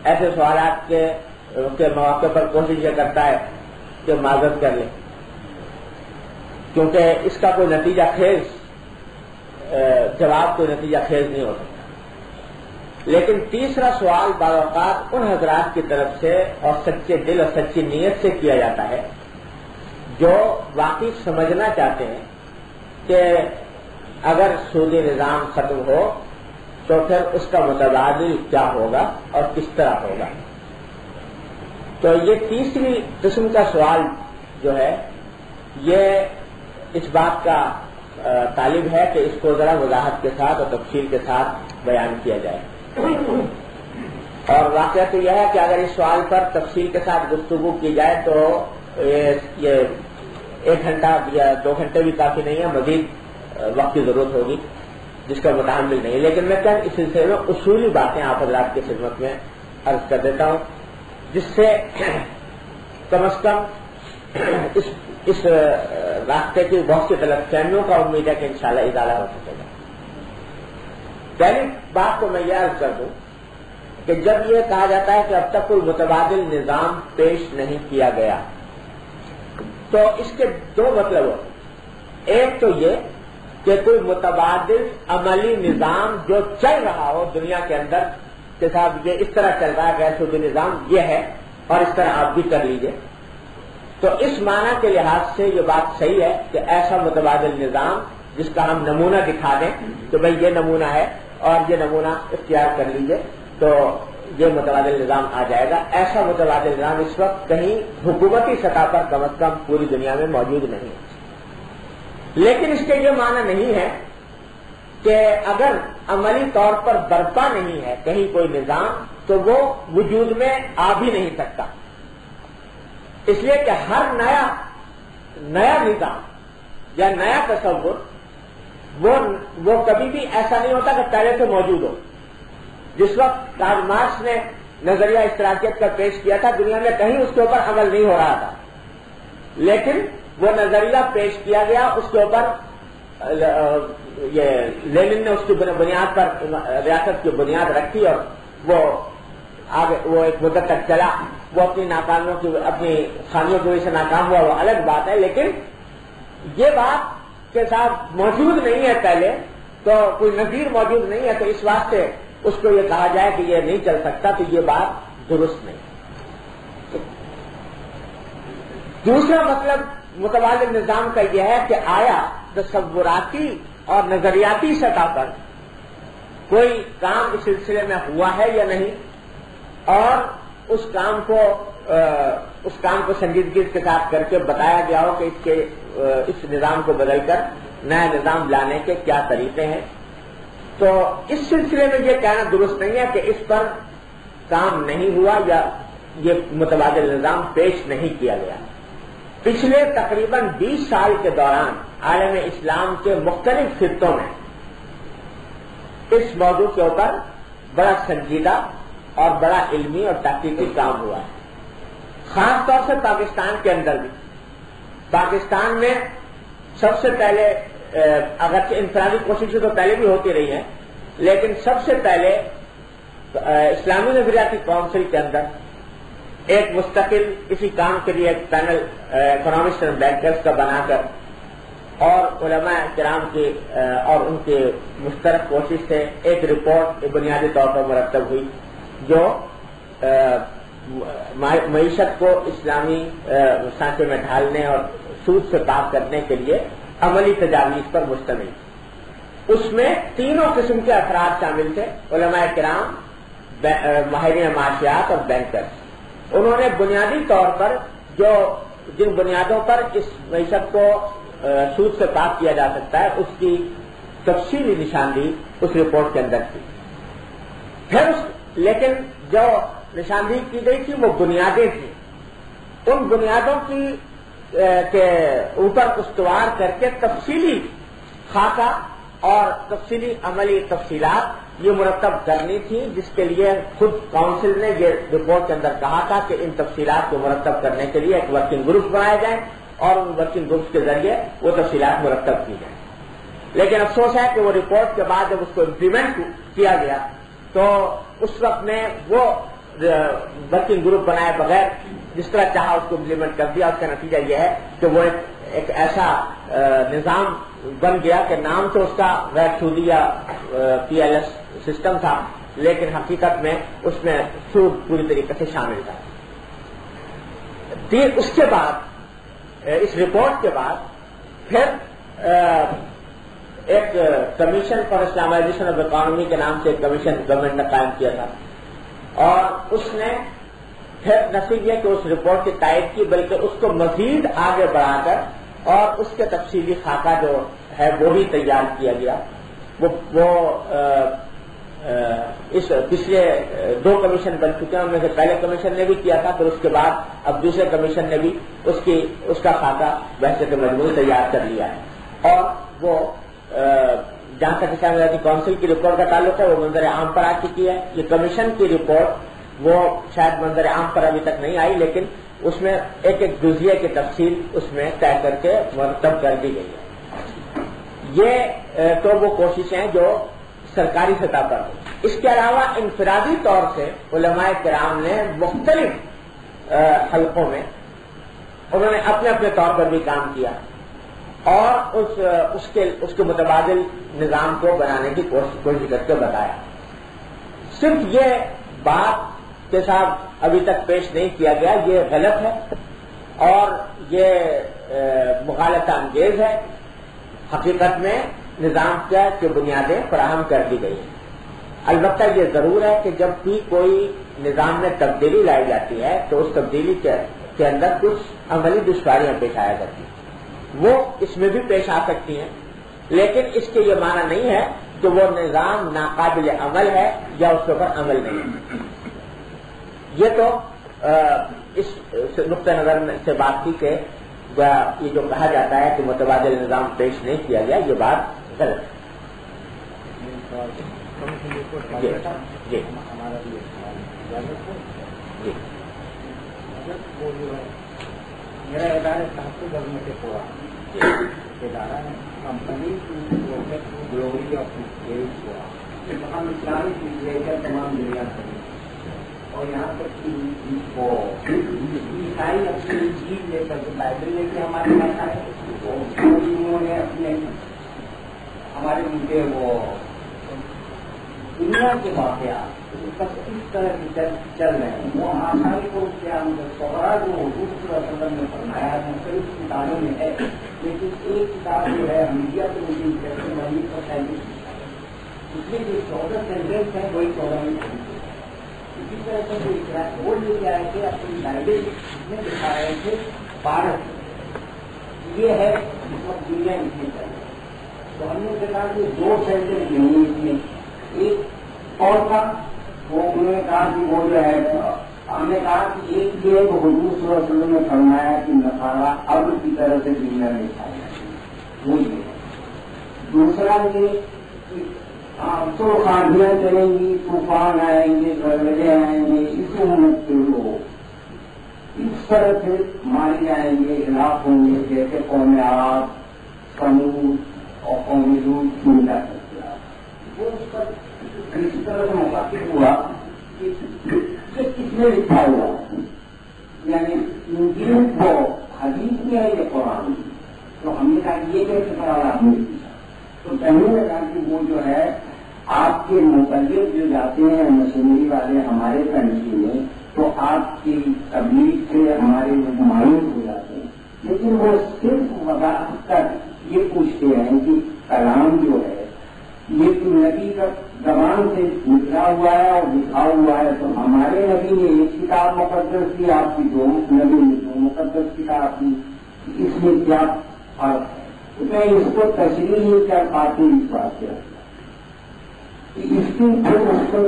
[SPEAKER 2] ایسے سوالات کے مواقع پر کوشش یہ کرتا ہے کہ معذرت کر لیں، کیونکہ اس کا کوئی نتیجہ خیز جواب کوئی نتیجہ خیز نہیں ہو سکتا۔ لیکن تیسرا سوال بعض اوقات ان حضرات کی طرف سے اور سچے دل اور سچی نیت سے کیا جاتا ہے جو واقعی سمجھنا چاہتے ہیں کہ اگر سودی نظام ختم ہو تو پھر اس کا متبادل کیا ہوگا اور کس طرح ہوگا۔ تو یہ تیسری قسم کا سوال جو ہے یہ اس بات کا طالب ہے کہ اس کو ذرا وضاحت کے ساتھ اور تفصیل کے ساتھ بیان کیا جائے، اور واقعہ تو یہ ہے کہ اگر اس سوال پر تفصیل کے ساتھ گفتگو کی جائے تو یہ 1 گھنٹہ یا 2 گھنٹے بھی کافی نہیں ہے، مزید وقت کی ضرورت ہوگی جس کا متعمل نہیں ہے۔ لیکن میں چند اس سلسلے میں اصولی باتیں آپ حضرات کی خدمت میں عرض کر دیتا ہوں جس سے کم از کم اس راستے کی بہت سی غلط فہمیوں کا امید ہے کہ انشاءاللہ ازالہ ہو سکے گا۔ پہلی بات تو میں یہ عرض کر دوں کہ جب یہ کہا جاتا ہے کہ اب تک کوئی متبادل نظام پیش نہیں کیا گیا تو اس کے 2 مطلب ہوتے ہیں۔ ایک تو یہ کہ کوئی متبادل عملی نظام جو چل رہا ہو دنیا کے اندر کہ صاحب یہ اس طرح چل رہا ہے کہ سودی نظام یہ ہے اور اس طرح آپ بھی کر لیجئے، تو اس معنی کے لحاظ سے یہ بات صحیح ہے کہ ایسا متبادل نظام جس کا ہم نمونہ دکھا دیں کہ بھئی یہ نمونہ ہے اور یہ نمونہ اختیار کر لیجئے تو یہ متبادل نظام آ جائے گا۔ ایسا متبادل نظام اس وقت کہیں حکومتی سطح پر کم از کم پوری دنیا میں موجود نہیں ہے۔ لیکن اس کے یہ معنی نہیں ہے کہ اگر عملی طور پر برپا نہیں ہے کہیں کوئی نظام تو وہ وجود میں آ بھی نہیں سکتا، اس لیے کہ ہر نیا نظام یا نیا تصور وہ کبھی بھی ایسا نہیں ہوتا کہ پہلے سے موجود ہو۔ جس وقت کارل مارکس نے نظریہ اشتراکیت کا پیش کیا تھا دنیا میں کہیں اس کے اوپر عمل نہیں ہو رہا تھا، لیکن وہ نظریہ پیش کیا گیا، اس کے اوپر یہ لینن نے اس کی بنیاد پر ریاست کی بنیاد رکھی اور وہ آگے وہ ایک مدت تک چلا۔ وہ اپنی ناکامیوں کی اپنی خامیوں کی وجہ سے ناکام ہوا وہ الگ بات ہے، لیکن یہ بات کے ساتھ موجود نہیں ہے پہلے تو کوئی نظیر موجود نہیں ہے، تو اس واسطے اس کو یہ کہا جائے کہ یہ نہیں چل سکتا تو یہ بات درست نہیں۔ دوسرا مطلب متبادل نظام کا یہ ہے کہ آیا تصوراتی اور نظریاتی سطح پر کوئی کام اس سلسلے میں ہوا ہے یا نہیں، اور اس کام کو سنجیدگی کے ساتھ کر کے بتایا گیا ہو کہ اس نظام کو بدل کر نیا نظام لانے کے کیا طریقے ہیں۔ تو اس سلسلے میں یہ کہنا درست نہیں ہے کہ اس پر کام نہیں ہوا یا یہ متبادل نظام پیش نہیں کیا گیا۔ پچھلے تقریباً 20 سال کے دوران عالم اسلام کے مختلف خطوں میں اس موضوع کے اوپر بڑا سنجیدہ اور بڑا علمی اور تحقیقی کام ہوا ہے، خاص طور سے پاکستان کے اندر بھی پاکستان میں سب سے پہلے اگرچہ انفرادی کوششیں تو پہلے بھی ہوتی رہی ہیں، لیکن سب سے پہلے اسلامی نظریاتی کونسل کے اندر ایک مستقل اسی کام کے لیے ایک پینل اکنامسٹ اینڈ بینکرز کا بنا کر اور علماء کرام کی اور ان کے مشترک کوشش سے ایک رپورٹ بنیادی طور پر مرتب ہوئی جو معیشت کو اسلامی سانچے میں ڈھالنے اور سود سے پاک کرنے کے لیے عملی تجاویز پر مشتمل۔ اس میں تینوں قسم کے افراد شامل تھے، علماء کرام، ماہرین معاشیات اور بینکرز۔ انہوں نے بنیادی طور پر جن بنیادوں پر اس معیشت کو سود سے پاک کیا جا سکتا ہے اس کی تفصیلی نشاندہی اس رپورٹ کے اندر تھی۔ پھر لیکن جو نشاندہی کی گئی تھی وہ بنیادیں تھیں، ان بنیادوں کی کے اوپر استوار کر کے تفصیلی خاکہ اور تفصیلی عملی تفصیلات یہ مرتب کرنی تھی، جس کے لیے خود کونسل نے یہ رپورٹ کے اندر کہا تھا کہ ان تفصیلات کو مرتب کرنے کے لیے ایک ورکنگ گروپ بنائے جائیں اور ان ورکنگ گروپس کے ذریعے وہ تفصیلات مرتب کی جائیں۔ لیکن افسوس ہے کہ وہ رپورٹ کے بعد جب اس کو امپلیمنٹ کیا گیا تو اس وقت میں وہ ورکنگ گروپ بنائے بغیر جس طرح چاہا اس کو امپلیمنٹ کر دیا۔ اس کا نتیجہ یہ ہے کہ وہ ایک ایسا نظام بن گیا کہ نام تو اس کا غیر سودی یا پی ایل ایس سسٹم تھا، لیکن حقیقت میں اس میں سود پوری طریقے سے شامل تھا۔ اس کے بعد اس رپورٹ کے بعد پھر ایک commission for Islamization of economy کے نام سے ایک کمیشن گورنمنٹ نے قائم کیا تھا، اور اس نے پھر نہ صرف یہ کہ اس رپورٹ کی تائید کی بلکہ اس کو مزید آگے بڑھا کر اور اس کے تفصیلی خاکہ جو ہے وہ بھی تیار کیا گیا۔ وہ اس پچھلے دو کمیشن بن چکے ہیں، ان میں سے پہلے کمیشن نے بھی کیا تھا، پھر اس کے بعد اب دوسرے کمیشن نے بھی اس کا خاکہ بحثیت مجموعی تیار کر لیا ہے، اور وہ جہاں تک اسلامی نظریاتی کونسل کی رپورٹ کا تعلق ہے وہ منظر عام پر آ چکی ہے۔ یہ کمیشن کی رپورٹ وہ شاید منظر عام پر ابھی تک نہیں آئی، لیکن اس میں ایک ایک جزیے کی تفصیل اس میں طے کر کے مرتب کر دی گئی ہے۔ یہ تو وہ کوششیں جو سرکاری سطح پر ہوئی۔ اس کے علاوہ انفرادی طور سے علماء کرام نے مختلف حلقوں میں انہوں نے اپنے اپنے طور پر بھی کام کیا اور اس کے متبادل نظام کو بنانے کی کوشش کر کے بتایا۔ صرف یہ بات کے ساتھ ابھی تک پیش نہیں کیا گیا، یہ غلط ہے اور یہ مغالطہ انگیز ہے۔ حقیقت میں نظام کی بنیادیں فراہم کر دی گئی ہیں۔ البتہ یہ ضرور ہے کہ جب بھی کوئی نظام میں تبدیلی لائی جاتی ہے تو اس تبدیلی کے اندر کچھ عملی دشواریاں پیش آیا کرتی ہیں، وہ اس میں بھی پیش آ سکتی ہیں، لیکن اس کے یہ معنی نہیں ہے کہ وہ نظام ناقابل عمل ہے یا اس کے اوپر عمل نہیں ہے۔ یہ تو اس نقطۂ نظر سے بات تھی کہ یہ جو کہا جاتا ہے کہ متبادل نظام پیش نہیں کیا گیا، یہ بات غلط ہے۔ جی جی جی
[SPEAKER 5] میرا ادارہ تحفظ گورنمنٹ سے ہوا ادارہ کمپنی گلوبلی ہوا، ہم اسلامی لٹریچر تمام دنیا کری اور یہاں تک عیسائی اپنی چیز لے کر کے بائبل لے کے ہمارے پاس آئے، انہوں نے اپنے ہمارے مجھے وہ دنیا کے واقعات اس طرح کی چل رہے ہیں، وہ آسانی کو کیا سوارا جو حضور صلی اللہ علیہ وسلم نے فرمایا ہے کئی کتابوں میں ہے، لیکن ایک کتاب جو ہے میڈیا کے مجھے جیسے مریض اور سینتیس اس میں جو 14 سینٹینس ہیں وہی 14 میں اسی طرح سے وہ لے کے آئے تھے اپنی لائبریری میں دکھا رہے تھے بھارت یہ ہے اس وقت دنیا اتنی چاہیے، تو ہم نے دیکھا کہ 2 سینٹینس نہیں اس میں ایک اور تھا، وہ انہوں نے کہا کہ وہ جو ہے ہم نے کہا کہ ایک یہ حضور صلی اللہ علیہ وسلم نے فرمایا کہ نصارہ اب کی طرح سے دنیا میں کھایا، وہ یہ دوسرا یہ تو خاندیاں چلیں گی، طوفان آئیں گے، گڑبڑے آئیں گے، اس امت کے لوگ اس طرح سے مارے جائیں گے، ہلاک ہوں گے، جیسے قوم عاد، سمود اور قوم لوط نہیں جا سکتے آپ. وہ اس پر اس طرح سے مخاطب ہوا کہ کس نے لکھا ہوا ہے، یعنی انجیل کو حدیث میں ہے یا قرآن میں. تو ہم نے کہا یہ کیسے سوال آپ نے پوچھا. تو کہنے لگا کہ وہ جو ہے آپ کے متعلق جو جاتے ہیں مشینری والے ہمارے کنٹری میں، تو آپ کی تبلیغ سے ہمارے مایوس ہو جاتے ہیں، لیکن وہ صرف وضاحت کر یہ پوچھتے ہیں کہ کلام جو ہے یہ تو نبی کا زبان سے نکلا ہوا ہے اور لکھا ہوا ہے، تو ہمارے نبی نے ایک کتاب مقدس دی، آپ کی دو نبی نے دو مقدس کتاب دی، اس میں کیا فرق ہے؟ میں اس کو تشریح نہیں کر پاتی اس بات سے. اس کی پھر اس کو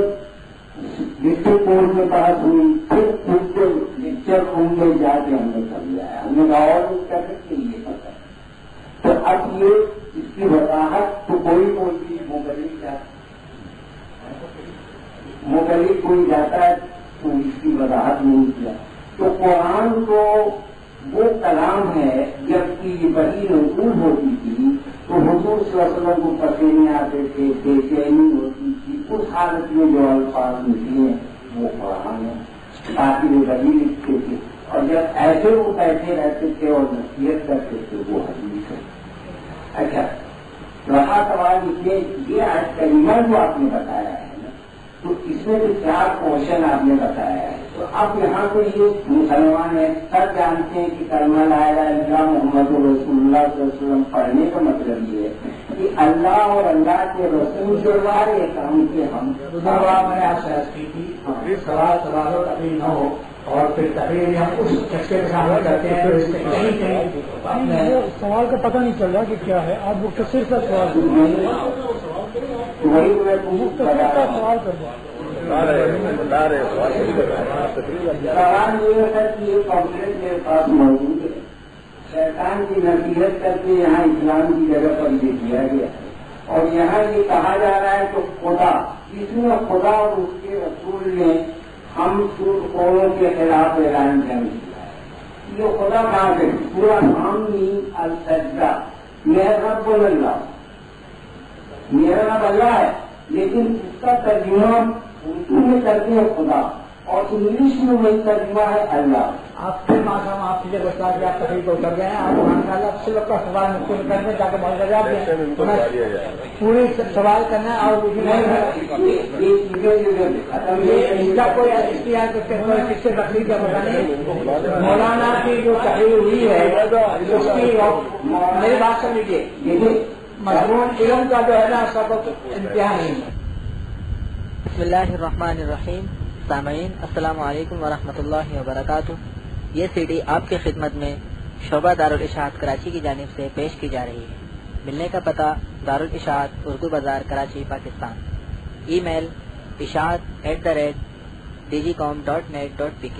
[SPEAKER 5] ڈسٹرکٹ کورٹ میں بات ہوئی، پھر خود کو لیکچر روم میں جا کے ہم نے کر لیا ہے. ہم نے کہا اور کر سکتے یہ پتہ ہے. تو اب یہ اس کی وضاحت تو کوئی چیز مغلق کوئی جاتا ہے تو اس کی وضاحت نہیں کیا. تو قرآن تو وہ کلام ہے، جبکہ یہ وحی نزول ہوتی تھی تو حضور صلی اللہ علیہ وسلم کو پسینے آتے تھے، بے چینی ہوتی تھی، اس حالت میں جو الفاظ نکلے وہ قرآن ہے، باقی وہ وحی لکھتے تھے. اور جب ایسے وہ بیٹھے رہتے تھے اور نصیحت کرتے تھے وہ حدیث ہے. اچھا رہا سوال اس میں یہ آج کلمہ جو آپ نے بتایا ہے نا، تو اس میں جو 4 کوشچن آپ نے بتایا ہے، تو اب یہاں کو یہ مسلمان ہیں سب جانتے ہیں کہ کلمہ لا الہ الا اللہ محمد رسول اللہ صلی اللہ علیہ وسلم پڑھنے کا مطلب یہ ہے کہ اللہ اور اللہ کے رسول جو والے کام کے ہم
[SPEAKER 4] میں نے آپ سے عرض کی تھی سوال و تقریر نہ ہو اور پھر تقریر ہم اس چسکے کے سامنے کرتے ہیں. سوال کا پتہ نہیں چل رہا کہ کیا ہے. آپ مختصر کا سوال سوال کر دیں.
[SPEAKER 5] سوال یہ ہے کہ یہ کمپلیٹ میرے پاس موجود ہے. شیطان کی نصیحت کر کے یہاں اسلام کی جگہ پر یہ دیا گیا اور یہاں یہ کہا جا رہا ہے کہ خدا، اس میں خدا اور اس کے رسول نے ہم قوموں کے خلاف اعلان جنگ کیا ہے. یہ خدا کہاں سے پورا نام نہیں السجدہ، میرا رب اللہ، میرا رب اللہ ہے، لیکن اس کا ترجمہ اردو میں کرتے ہیں خدا اور انگلش میں وہی ترجمہ ہے اللہ.
[SPEAKER 4] آپ پھر معصوم آپ سے بتا کہ آپ تقریر کو کر گئے ہیں. آپ صرف کا سوال مختلف کر دیں تاکہ بہت جواب دیں. پوری سوال کرنا ہے اور کوئی اختیار کس سے تقریر کا پتا نہیں. مولانا کی جو تقریر ہوئی ہے اس کی میری بات سن لیجیے، مضمون علم کا جو ہے نا سب امتحان نہیں ہے.
[SPEAKER 6] بسم اللہ الرحمن الرحیم. سامعین السلام علیکم ورحمۃ اللہ وبرکاتہ. یہ سی ڈی آپ کی خدمت میں شعبہ دارالاشاعت کراچی کی جانب سے پیش کی جا رہی ہے. ملنے کا پتہ دارالاشاعت اردو بازار کراچی پاکستان. ای میل اشاعت@dgcom.net.pk